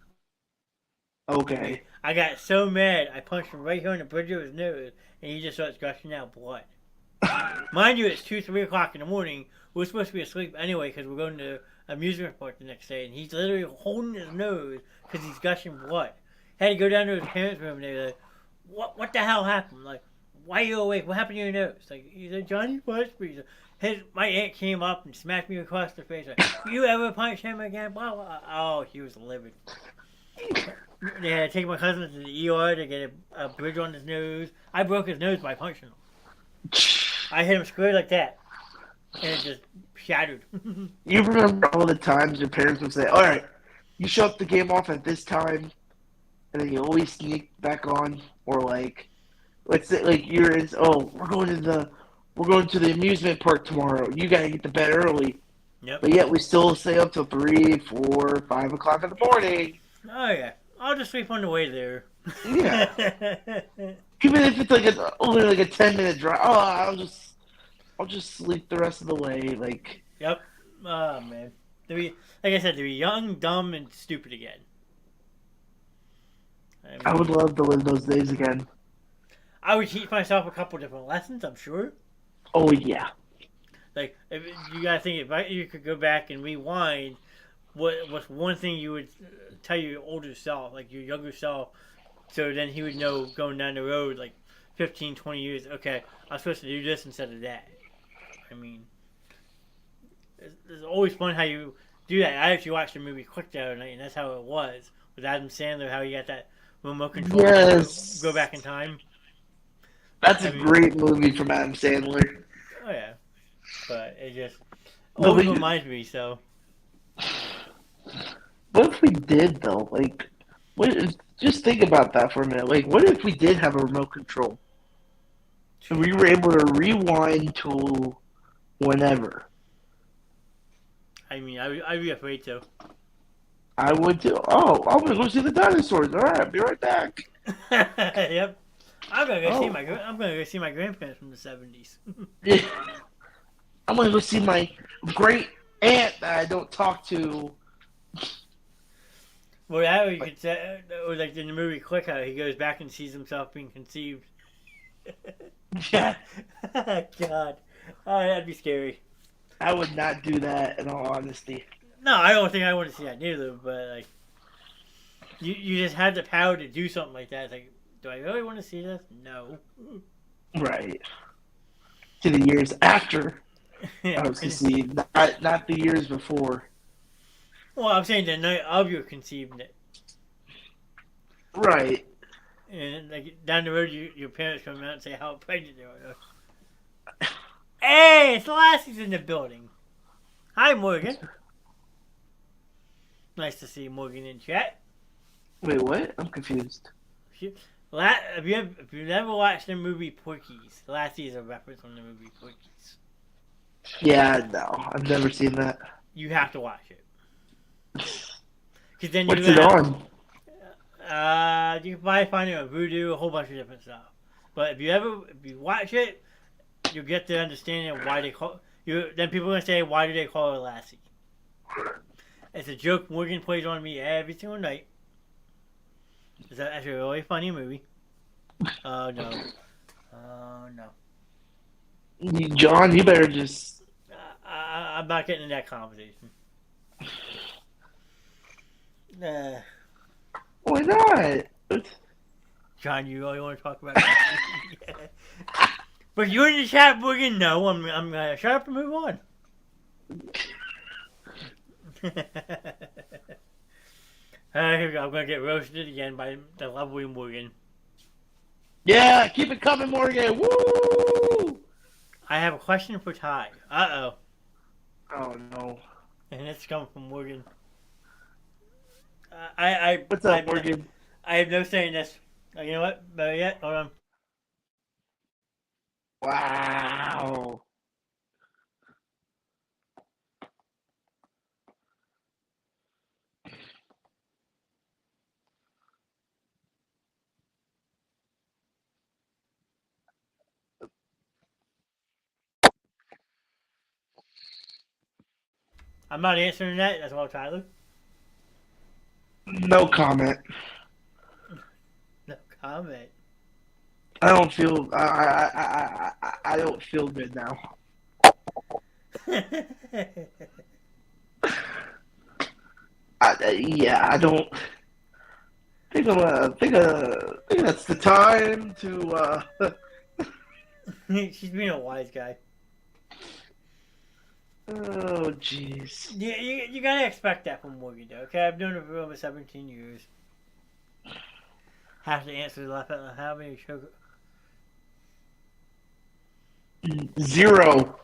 Okay. I got so mad, I punched him right here on the bridge of his nose, and he just starts gushing out blood. Mind you, it's 2, 3 o'clock in the morning. We're supposed to be asleep anyway because we're going to amusement park the next day, and he's literally holding his nose because he's gushing blood. Had to go down to his parents' room, and they're like, what the hell happened? Like, why are you awake? What happened to your nose? Like, he said, Johnny punched me. My aunt came up and smacked me across the face. Like, you ever punch him again? Blah, blah. Oh, he was livid. They had to take my cousin to the ER to get a bridge on his nose. I broke his nose by punching him. I hit him square like that. And it just shattered. You remember all the times your parents would say, all right, you shut the game off at this time, and then you always sneak back on, or like, let's say like we're going to the amusement park tomorrow. You gotta get to bed early. Yep. But yet we still stay up till 3, 4, 5 o'clock in the morning. Oh yeah, I'll just sleep on the way there. Yeah. Even if it's like only like a 10-minute drive. Oh, I'll just sleep the rest of the way. Like. Yep. Oh man. Like I said, to be young, dumb, and stupid again. I would love to live those days again. I would teach myself a couple different lessons, I'm sure. Oh, yeah. Like, if you gotta think, if you could go back and rewind, what's one thing you would tell your older self, like your younger self, so then he would know going down the road, like 15, 20 years, okay, I'm supposed to do this instead of that. I mean, it's always fun how you do that. I actually watched the movie Quick the other night, and that's how it was, with Adam Sandler, how he got that remote control to go back in time. That's a great movie from Adam Sandler. Oh yeah, but it just always reminds me. So, what if we did though? Like, just think about that for a minute. Like, what if we did have a remote control, and we were able to rewind to whenever? I mean, I'd be afraid to. I would too. Oh, I'm gonna go see the dinosaurs. All right, I'll be right back. Yep. I'm gonna go see my grandparents from the 70s. Yeah. I'm gonna go see my great aunt that I don't talk to. Well, that you could say, or like in the movie Click, how he goes back and sees himself being conceived. Yeah. God, oh, that'd be scary. I would not do that, in all honesty. No, I don't think I want to see that neither. But like, you just had the power to do something like that. It's like, do I really want to see this? No. Right. To the years after I was conceived, not the years before. Well, I'm saying the night of your conceiving it. Right. And like down the road, your parents come out and say how pregnant they are. Hey, it's Lassie's in the building. Hi, Morgan. Nice to see Morgan in chat. Wait, what? I'm confused. If you've never watched the movie Porky's, Lassie is a reference from the movie Porky's. Yeah, no, I've never seen that. You have to watch it. Cause then What's it on? You can probably find it on Vudu, a whole bunch of different stuff. But if you watch it, you'll get the understanding of why they call you. Then people are gonna say, why do they call her Lassie? It's a joke Morgan plays on me every single night. It's actually a really funny movie. Oh no. Oh no. John, you better just... I'm not getting in that conversation. Why not? John, you really want to talk about that? Yeah. But you're in the chat, Morgan. No, I'm gonna shut up and move on. Here we go. I'm gonna get roasted again by the lovely Morgan. Yeah, keep it coming, Morgan. Woo! I have a question for Ty. Uh-oh. Oh, no. And it's coming from Morgan. What's up, Morgan? I have no say in this. You know what? Better yet, hold on. Wow. I'm not answering that. That's all, Tyler. No comment. No comment. I don't feel. I don't feel good now. Yeah, I don't. Think that's the time to. She's being a wise guy. Oh, jeez. Yeah, you gotta expect that from Morgan, though. Okay, I've known her for over 17 years. Have to answer how many sugar. 0.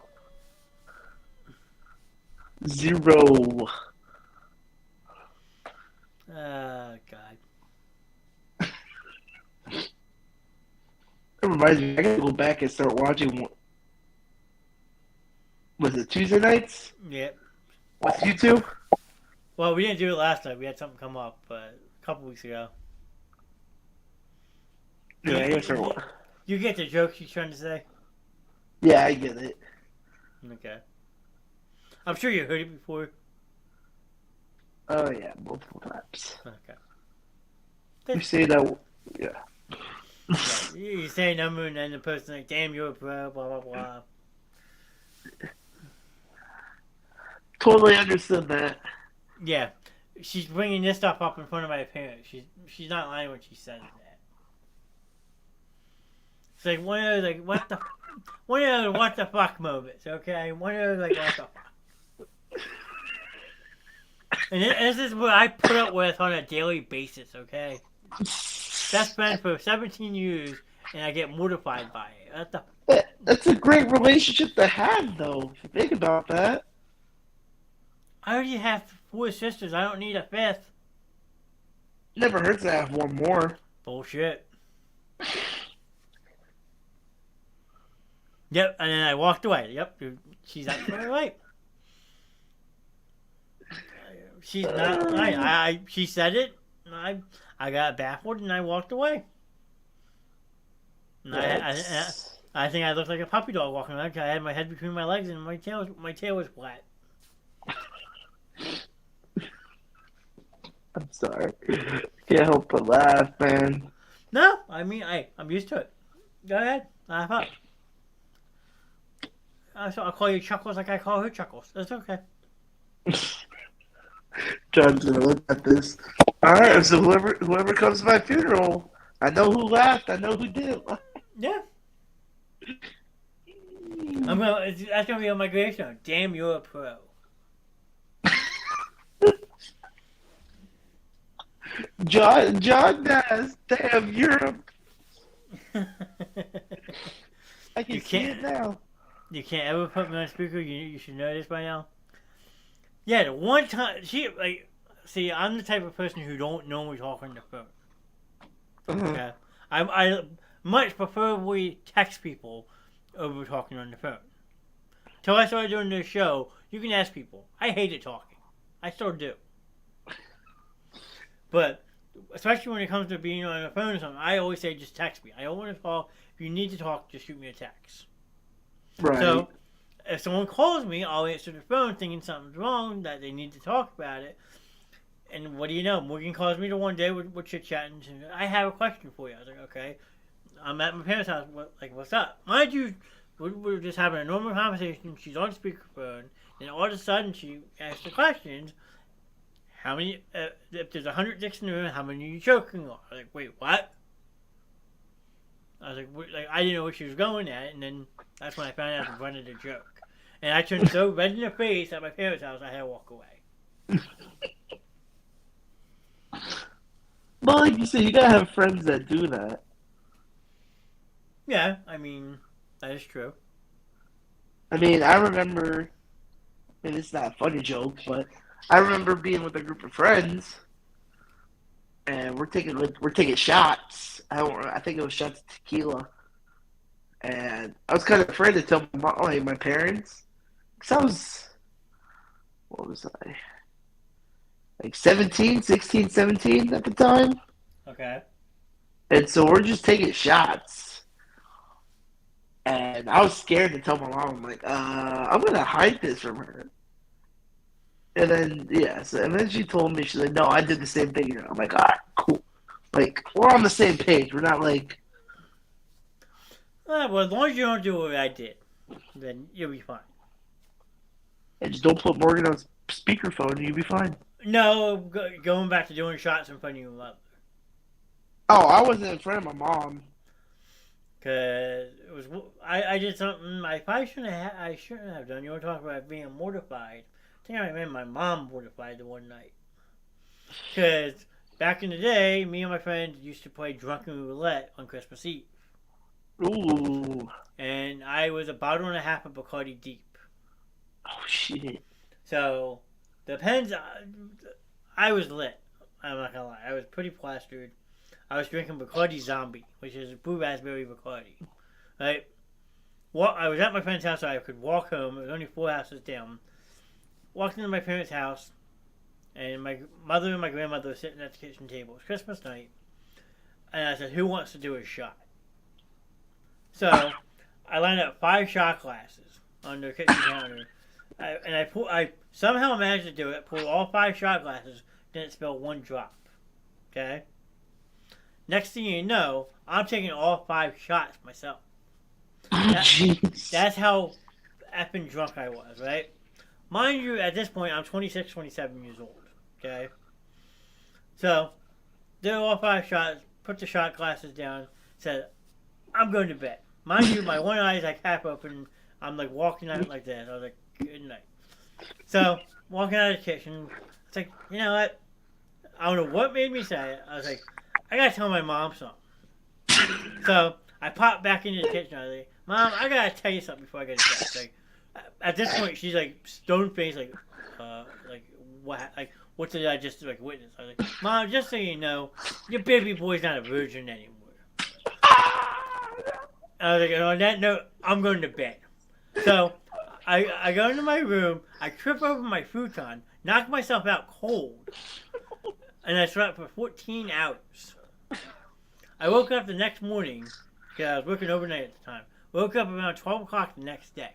0. God. It reminds me, I gotta go back and start watching. Was it Tuesday nights? Yep. With you two? Well, we didn't do it last night. We had something come up, but a couple weeks ago. Yeah, I start. You get the joke she's trying to say? Yeah, I get it. Okay. I'm sure you heard it before. Oh, yeah, multiple times. Okay. You say that, yeah. Yeah, you say a number and then the person like, damn, you're a pro, blah, blah, blah. Totally understood that. Yeah. She's bringing this stuff up in front of my parents. She's not lying when she says that. It's like one of those, like, what the fuck moments, okay? One of those, like, what the fuck. And this is what I put up with on a daily basis, okay? That's been for 17 years, and I get mortified by it. That's a great relationship to have, though, if you think about that. I already have 4 sisters. I don't need a 5th. Never hurts to have one more. Bullshit. Yep, and then I walked away. Yep, she's absolutely right. She's not lying. She said it. I got baffled and I walked away. And I think I looked like a puppy dog walking around because I had my head between my legs and my tail was flat. I'm sorry. Can't help but laugh, man. No, I mean, I'm used to it. Go ahead, laugh up. I'll call you Chuckles like I call her Chuckles. That's okay. John's gonna look at this. All right, so whoever comes to my funeral, I know who laughed. I know who didn't laugh. Yeah. That's gonna be on my gravestone. Damn, you're a pro. John Knast, damn, you're a... I can see it now. You can't ever put me on speaker. You should know this by now. Yeah, the one time see, I'm the type of person who don't normally talk on the phone. Okay, I much preferably text people over talking on the phone. Till I started doing this show, you can ask people. I hated talking. I still do. But especially when it comes to being on the phone or something, I always say just text me. I don't want to talk. If you need to talk, just shoot me a text. Right. So if someone calls me, I'll answer the phone thinking something's wrong, that they need to talk about it. And what do you know? Morgan calls me the one day, we're chit-chatting. I have a question for you. I was like, okay. I'm at my parents' house. What's up? Mind you, we're just having a normal conversation. She's on speakerphone. And all of a sudden, she asks the questions. how many? If there's 100 dicks in the room, how many are you choking on? I was like, wait, what? I was like, I didn't know where she was going at, and then that's when I found out I wanted a joke. And I turned so red in the face at my parents' house, I had to walk away. Well, like you said, you gotta have friends that do that. Yeah, I mean, that is true. I mean, I remember, and it's not a funny joke, but I remember being with a group of friends, and we're taking shots. I think it was shots of tequila, and I was kind of afraid to tell my parents, because what was I, like 17, 16, 17 at the time. Okay. And so we're just taking shots. And I was scared to tell my mom, I'm like, I'm going to hide this from her. And then, and then she told me, she's like, no, I did the same thing. I'm like, all right, cool. Like, we're on the same page. We're not like... Well, as long as you don't do what I did, then you'll be fine. And just don't put Morgan on speakerphone and you'll be fine. No, going back to doing shots in front of your mother. Oh, I wasn't in front of my mom. Because it was, I did something I probably shouldn't have done. You want to talk about being mortified. I think I made my mom mortified the one night. Because back in the day, me and my friends used to play drunken roulette on Christmas Eve. Ooh. And I was a bottle and a half of Bacardi deep. Oh, shit. So, depends. I was lit. I'm not going to lie. I was pretty plastered. I was drinking Bacardi Zombie, which is blue raspberry Bacardi. Right? Well, I was at my friend's house, so I could walk home. It was only 4 houses down. Walked into my parents' house, and my mother and my grandmother were sitting at the kitchen table. It was Christmas night. And I said, who wants to do a shot? So, I lined up 5 shot glasses on the kitchen counter. I somehow managed to do it, pulled all 5 shot glasses, didn't spill 1 drop. Okay? Next thing you know, I'm taking all 5 shots myself. That's how effing drunk I was, right? Mind you, at this point, I'm 26, 27 years old. Okay? So, did all 5 shots, put the shot glasses down, said, I'm going to bed. Mind you, my one eye is like half open. I'm like walking out like this. I was like, good night. So, walking out of the kitchen, it's like, you know what? I don't know what made me say it. I was like, I gotta tell my mom something. So, I popped back into the kitchen. I was like, Mom, I gotta tell you something before I get to bed. Like, at this point, she's like, stone faced, like, what? Like, what did I just like witness? I was like, Mom, just so you know, your baby boy's not a virgin anymore. I was like, on that note, I'm going to bed. So, I go into my room, I trip over my futon, knock myself out cold, and I slept for 14 hours. I woke up the next morning, because I was working overnight at the time, woke up around 12 o'clock the next day.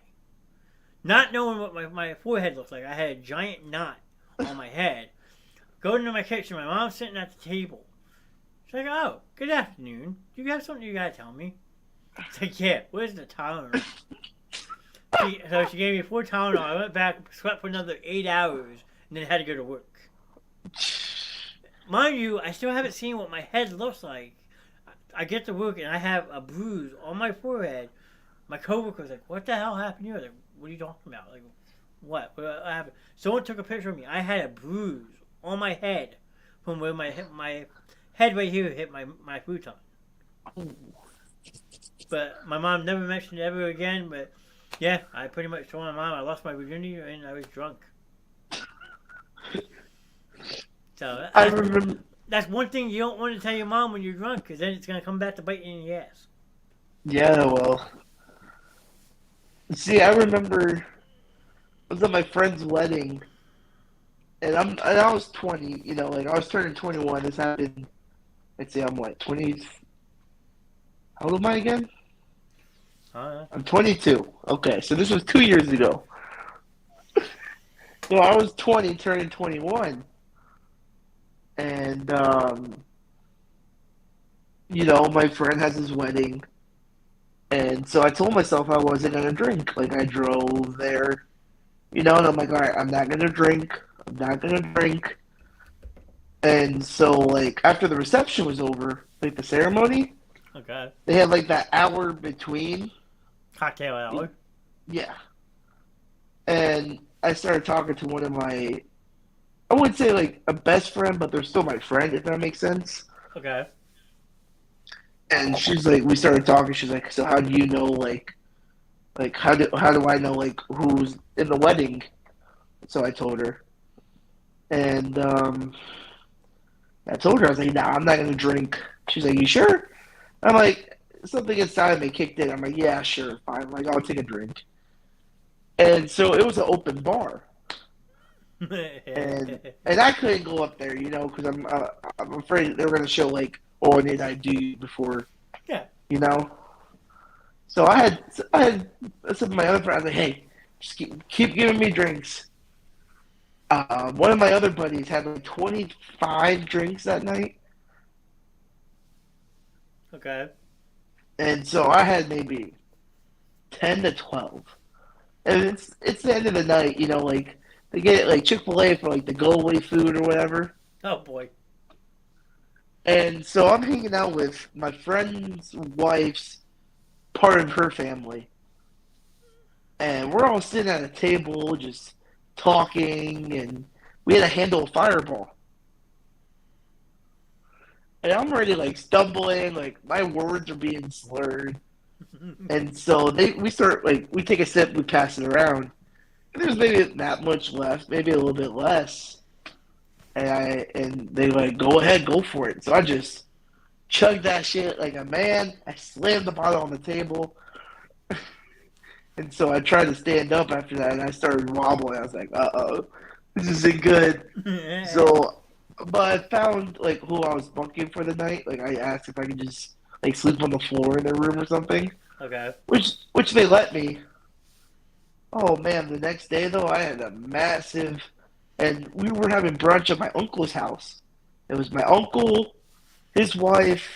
Not knowing what my forehead looked like. I had a giant knot on my head. Go into my kitchen, my mom's sitting at the table. She's like, oh, good afternoon. Do you have something you gotta tell me? It's like, yeah, where's the Tylenol? So she gave me 4 Tylenol. I went back, slept for another 8 hours, and then had to go to work. Mind you, I still haven't seen what my head looks like. I get to work, and I have a bruise on my forehead. My coworker was like, what the hell happened here? I was like, what are you talking about? Like, what happened? Someone took a picture of me. I had a bruise on my head from where my head right here hit my futon. But my mom never mentioned it ever again. But yeah, I pretty much told my mom I lost my virginity and I was drunk. So I remember. That's one thing you don't want to tell your mom when you're drunk, because then it's gonna come back to bite you in the ass. Yeah, well. See, I remember I was at my friend's wedding, and I was 20. You know, like I was turning 21. This happened. I'd say I'm like 20. How old am I again? I'm 22. Okay, so this was 2 years ago. So I was 20, turning 21. And, you know, my friend has his wedding. And so I told myself I wasn't going to drink. Like, I drove there, you know, and I'm like, all right, I'm not going to drink. I'm not going to drink. And so, like, after the reception was over, like the ceremony, Okay. they had like that hour between. Cocktail hour. Yeah. And I started talking to one of my, I wouldn't say like a best friend, but they're still my friend, if that makes sense. Okay. And she's like, we started talking. She's like, so how do you know, like how do I know like who's in the wedding? So I told her, and I told her I was like, nah, I'm not gonna drink. She's like, you sure? I'm like, something inside me kicked in. I'm like, yeah, sure, fine. Like, I'll take a drink. And so it was an open bar, and I couldn't go up there, because I'm afraid they were gonna show like, oh, I need ID before, Yeah. you know. So I had some of my other friends like, hey, just keep giving me drinks. One of my other buddies had like 25 drinks that night. Okay. And so I had maybe 10 to 12. And it's the end of the night, like they get like Chick-fil-A for like the go away food or whatever. Oh boy. And so I'm hanging out with my friend's wife's part of her family. And we're all sitting at a table just talking, and we had to handle a fireball. And I'm already like stumbling, like my words are being slurred. And so we start like we take a sip, we pass it around. And there's maybe that much left, maybe a little bit less. And they like go ahead, go for it. So I just chugged that shit like a man. I slammed the bottle on the table. And so I tried to stand up after that, and I started wobbling. I was like, "Uh-oh, this isn't good." So, but I found like who I was bunking for the night. Like I asked if I could just like sleep on the floor in their room or something. Okay. Which they let me. Oh man, the next day though, I had a massive, and we were having brunch at my uncle's house. It was my uncle, his wife,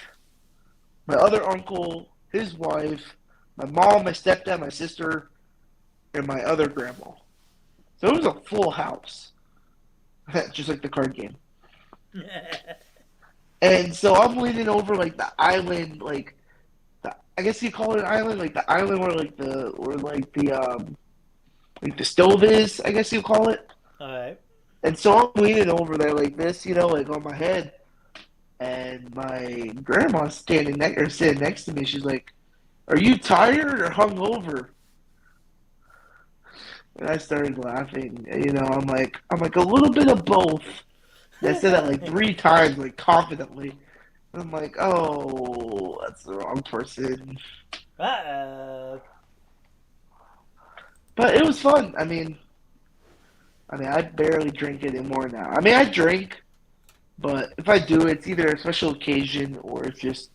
my other uncle, his wife, my mom, my stepdad, my sister, and my other grandma. So it was a full house, just like the card game. And so I'm leaning over like the island, like I guess you call it an island, like the island where like the stove is, I guess you call it. All right. And so I'm leaning over there like this, like on my head, and my grandma's sitting next to me. She's like, "Are you tired or hungover?" And I started laughing. I'm like a little bit of both. And I said that like 3 times, like confidently. And I'm like, oh, that's the wrong person. Uh-oh. But it was fun. I barely drink anymore now. I drink, but if I do, it's either a special occasion or it's just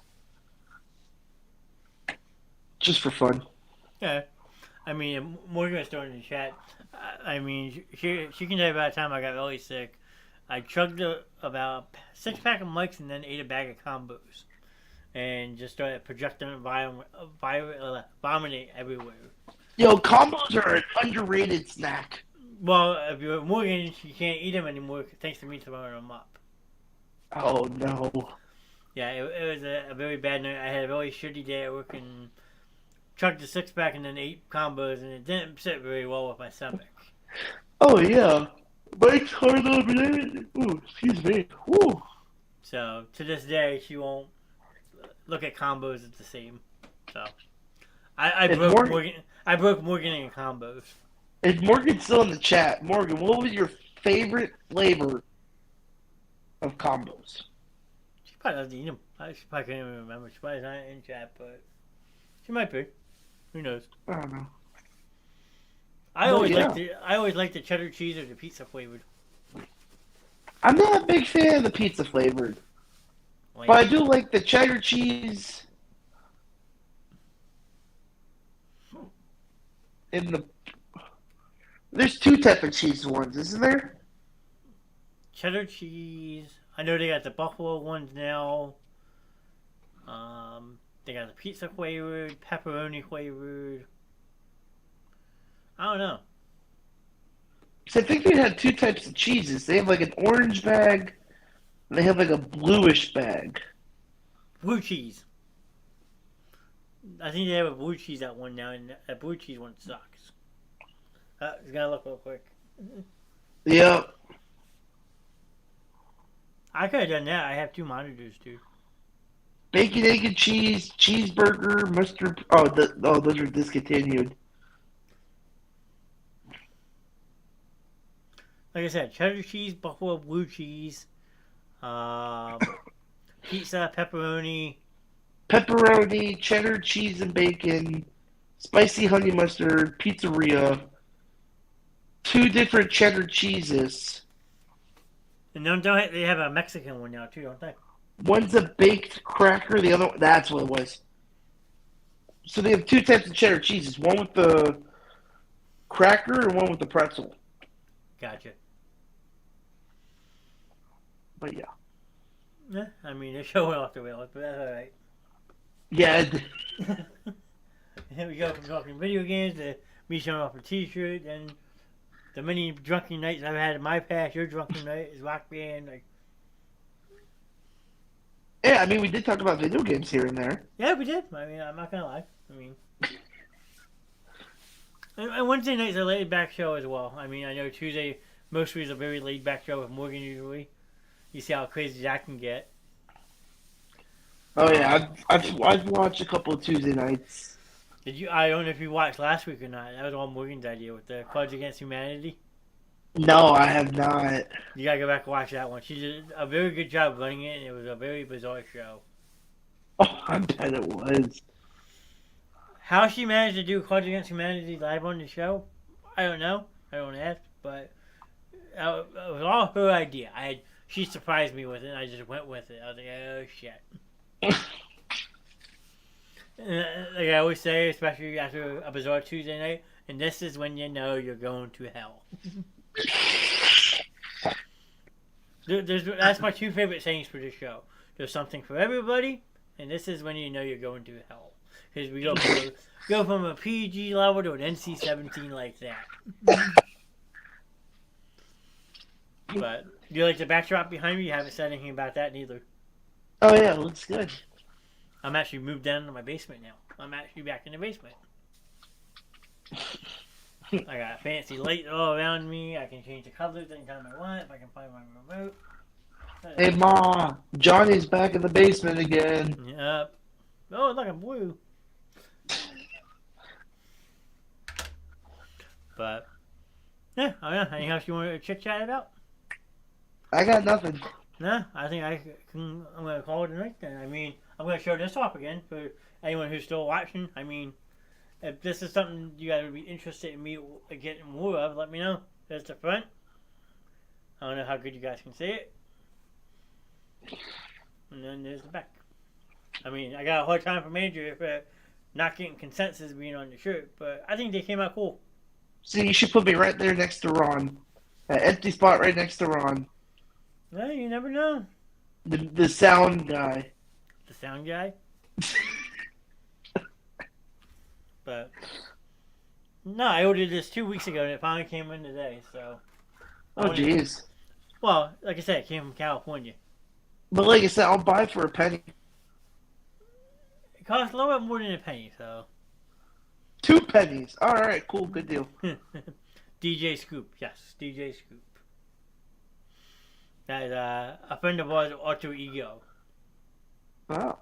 for fun. Yeah. Morgan was throwing in the chat. She can tell you about the time I got really sick. I chugged about 6-pack of mics and then ate a bag of combos. And just started projecting and vomiting everywhere. Yo, combos are an underrated snack. Well, if you're Morgan, she can't eat them anymore thanks to me throwing them up. Oh, no. Yeah, it was a very bad night. I had a really shitty day at work and chugged a 6-pack and then 8 combos, and it didn't sit very well with my stomach. Oh, yeah. Mike's hard on me. Ooh, excuse me. Ooh. So, to this day, she won't look at combos as the same. So, I broke Morgan in combos. If Morgan's still in the chat, Morgan, what was your favorite flavor of combos? She probably doesn't eat them. She probably can't even remember. She probably not in chat, but she might be. Who knows? I don't know. I always like the cheddar cheese or the pizza flavored. I'm not a big fan of the pizza flavored, but I do like the cheddar cheese. There's 2 types of cheese ones, isn't there? Cheddar cheese. I know they got the buffalo ones now. They got the pizza flavored, pepperoni flavored. I don't know. So I think they have 2 types of cheeses. They have like an orange bag They have like a bluish bag. Blue cheese. I think they have a blue cheese at one now, and that blue cheese one sucks. Just gotta look real quick. Yep. I could have done that. I have 2 monitors too. Bacon, egg, and cheese, cheeseburger, mustard. Oh, those are discontinued. Like I said, cheddar cheese, buffalo blue cheese, pizza, pepperoni. Pepperoni, cheddar cheese and bacon, spicy honey mustard, pizzeria, 2 different cheddar cheeses. And they have a Mexican one now too, don't they? One's a baked cracker, the other one, that's what it was. So they have 2 types of cheddar cheeses, one with the cracker and one with the pretzel. Gotcha. But yeah. Yeah, I mean, they're showing off the rails, but that's alright. Yeah. Here we go from talking video games to me showing off a t-shirt, and the many drunken nights I've had in my past. Your drunken night is Rock Band. Like, Yeah, I mean, we did talk about video games here and there. yeah, we did. I mean, I'm not gonna lie. I mean, and Wednesday night's a laid back show as well. I mean, I know Tuesday mostly is a very laid back show with Morgan usually. You see how crazy that can get. Oh yeah, I've watched a couple of Tuesday nights. Did you? I don't know if you watched last week or not. That was all Morgan's idea with the Cards Against Humanity. No, I have not. You gotta go back and watch that one. She did a very good job running it, and it was a very bizarre show. Oh, I bet it was. How she managed to do Cards Against Humanity live on the show, I don't know. I don't ask, but it was all her idea. She surprised me with it, and I just went with it. I was like, oh shit. Like I always say, especially after a bizarre Tuesday night, and this is when you know you're going to hell. That's my 2 favorite sayings for this show. There's something for everybody, and this is when you know you're going to hell. Because we go from a PG level to an NC-17 like that. But do you like the backdrop behind me? You haven't said anything about that neither. Oh yeah, it looks good. I'm actually moved down to my basement now. I'm actually back in the basement. I got fancy lights all around me. I can change the colors anytime I want if I can find my remote. Hey Ma, Johnny's back in the basement again. Yep. Oh, look, I'm blue. But yeah, oh yeah. Anything else you want to chit chat about? I got nothing. No, I think I'm gonna call it a night then. I mean, I'm gonna show this off again for anyone who's still watching. I mean, if this is something you guys would be interested in me getting more of, let me know. There's the front. I don't know how good you guys can see it. And then there's the back. I mean, I got a hard time from Andrew for not getting consensus being on the shirt, but I think they came out cool. See, you should put me right there next to Ron. That empty spot right next to Ron. Well, you never know. The sound guy. The sound guy? But no, I ordered this 2 weeks ago and it finally came in today, so. Oh, jeez. Well, like I said, it came from California. But like I said, I'll buy it for a penny. It costs a little bit more than a penny, so. 2 pennies. All right, cool, good deal. DJ Scoop, yes, DJ Scoop. That is a friend of ours, Alter Ego. Wow.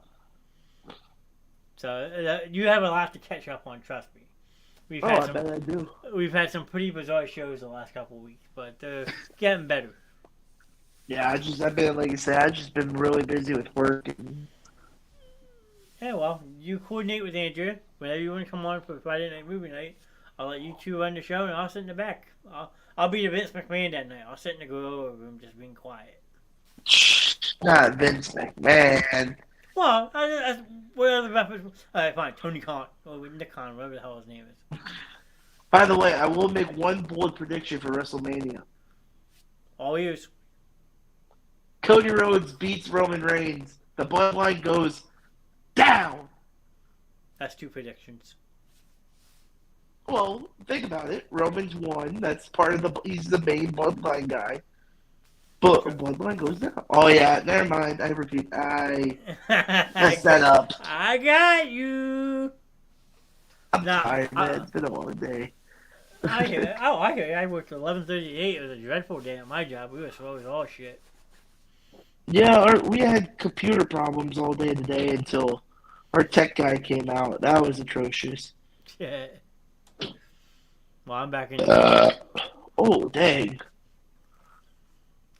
So you have a lot to catch up on, trust me. I bet I do. We've had some pretty bizarre shows the last couple of weeks, but they're getting better. Yeah, I've been, like I said, I've just been really busy with work. Yeah, well, you coordinate with Andrea. Whenever you want to come on for Friday night movie night, I'll let you 2 run the show, and I'll sit in the back. I'll be the Vince McMahon that night. I'll sit in the gorilla room just being quiet. Not Vince McMahon. Well, what other reference? Alright, fine. Tony Khan. Or Nick Khan, whatever the hell his name is. By the way, I will make one bold prediction for WrestleMania. All ears. Cody Rhodes beats Roman Reigns. The bloodline goes down. That's 2 predictions. Well, think about it. Roman's won. That's part of he's the main bloodline guy. But Bloodline goes down. Oh yeah, never mind. I repeat. I messed that up. I got you. I'm tired, man. It's been a long day. I hear it. Oh, I hear it. I worked 11:38. It was a dreadful day at my job. We were slow as all shit. Yeah, we had computer problems all day today until our tech guy came out. That was atrocious. Yeah. Well, I'm back in. Oh, dang.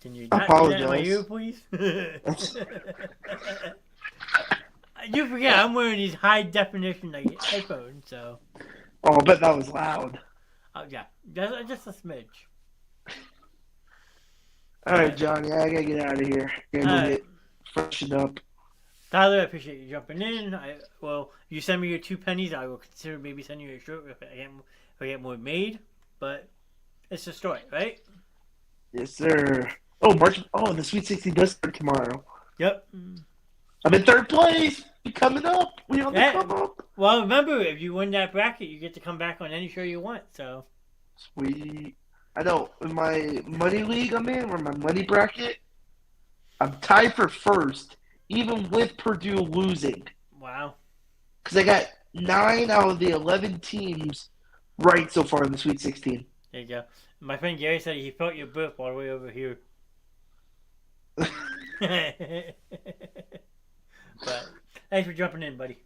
Can you I not do that in my apologize. ear, please? You forget I'm wearing these high definition headphones, so. Oh, I bet that was loud. Oh yeah, just a smidge. All right, Johnny, I gotta get out of here. Gotta go get freshened up. Tyler, I appreciate you jumping in. You send me your 2 pennies. I will consider maybe sending you a shirt if I get more made. But it's a story, right? Yes, sir. Oh, March. Oh, the Sweet 16 does start tomorrow. Yep. I'm in 3rd place. We coming up. We on the come up. Well, remember, if you win that bracket, you get to come back on any show you want. So. Sweet. I know. In my money league I'm in, or my money bracket, I'm tied for 1st, even with Purdue losing. Wow. Because I got 9 out of the 11 teams right so far in the Sweet 16. There you go. My friend Gary said he felt your breath all the way over here. But thanks for jumping in, buddy.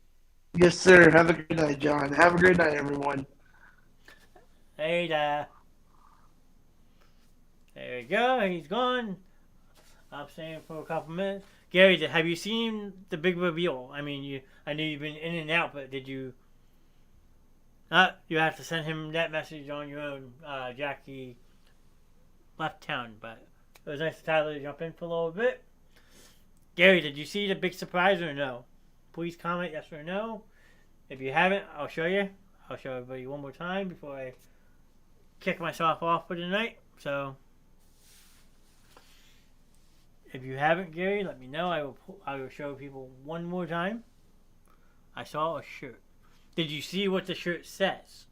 Yes, sir. Have a good night, John. Have a great night, everyone. Hey, there we go. He's gone. I'm staying for a couple minutes. Gary, have you seen the big reveal? I mean, I know you've been in and out, but did you? You have to send him that message on your own. Jackie left town, but it was nice of Tyler to jump in for a little bit. Gary, did you see the big surprise or no? Please comment yes or no. If you haven't, I'll show you. I'll show everybody one more time before I kick myself off for the night. So, if you haven't, Gary, let me know. I will show people one more time. I saw a shirt. Did you see what the shirt says?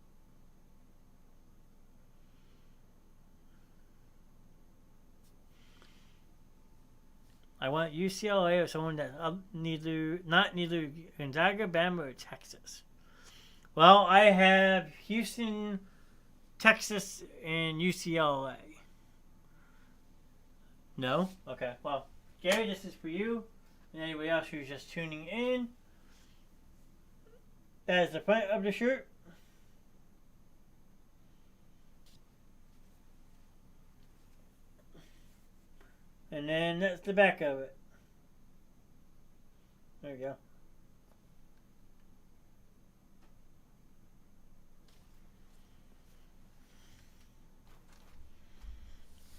I want UCLA or someone that not neither Gonzaga, Bama, or Texas. Well, I have Houston, Texas, and UCLA. No? Okay. Well, Gary, this is for you and anybody else who's just tuning in. That is the front of the shirt. And then that's the back of it. There you go.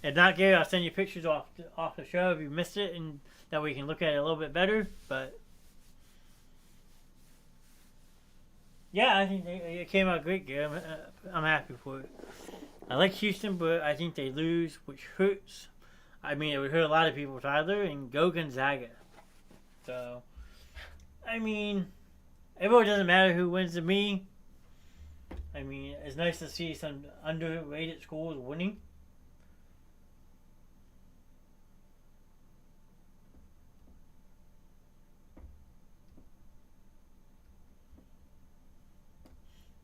If not, Gary, I'll send you pictures off the show if you missed it, and that way you can look at it a little bit better. But yeah, I think it came out great, Gary. I'm happy for it. I like Houston, but I think they lose, which hurts. I mean, it would hurt a lot of people, Tyler, and go Gonzaga. So, I mean, it really doesn't matter who wins to me. I mean, it's nice to see some underrated schools winning.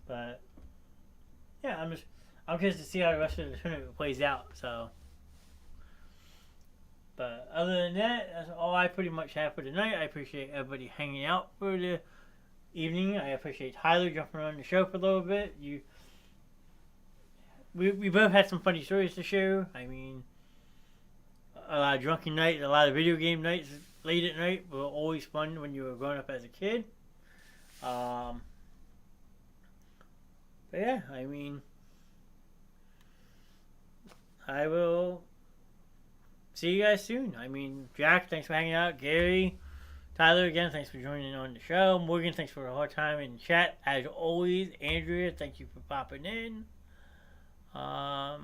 But yeah, I'm curious to see how the rest of the tournament plays out. So, but other than that, that's all I pretty much have for tonight. I appreciate everybody hanging out for the evening. I appreciate Tyler jumping on the show for a little bit. We both had some funny stories to share. I mean, a lot of drunken nights, a lot of video game nights late at night were always fun when you were growing up as a kid. But yeah, I mean, I will see you guys soon. I mean, Jack, thanks for hanging out. Gary, Tyler, again, thanks for joining on the show. Morgan, thanks for the hard time in chat. As always, Andrea, thank you for popping in. Mr.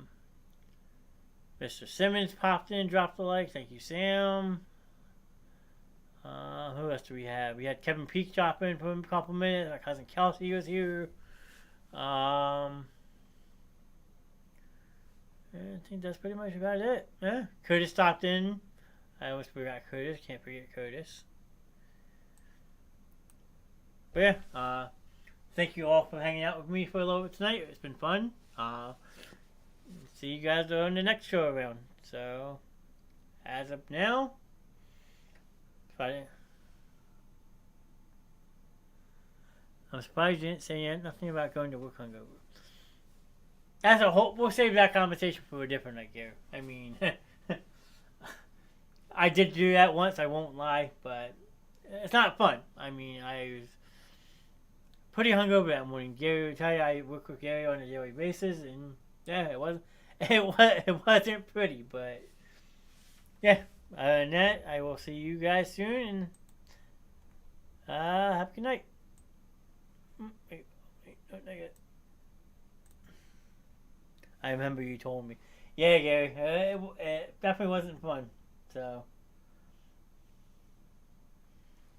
Simmons popped in, dropped a like. Thank you, Sam. Who else do we have? We had Kevin Peak drop in for a couple minutes. My cousin Kelsey was here. I think that's pretty much about it. Yeah. Curtis stopped in. I almost forgot Curtis. Can't forget Curtis. But yeah, thank you all for hanging out with me for a little bit tonight. It's been fun. See you guys on the next show around. So, as of now, I'm surprised you didn't say nothing about going to work hungover. That's a whole. We'll save that conversation for a different night, Gary. I mean, I did do that once. I won't lie, but it's not fun. I mean, I was pretty hungover that morning. Gary will tell you I work with Gary on a daily basis, and yeah, it wasn't pretty, but yeah. Other than that, I will see you guys soon, and have a good night. Wait, not yet. I remember you told me. Yeah, Gary, it definitely wasn't fun. So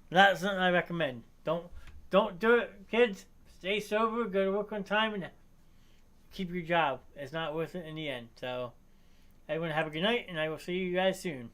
that's something I recommend. Don't do it, kids. Stay sober. Go to work on time and keep your job. It's not worth it in the end. So everyone have a good night, and I will see you guys soon.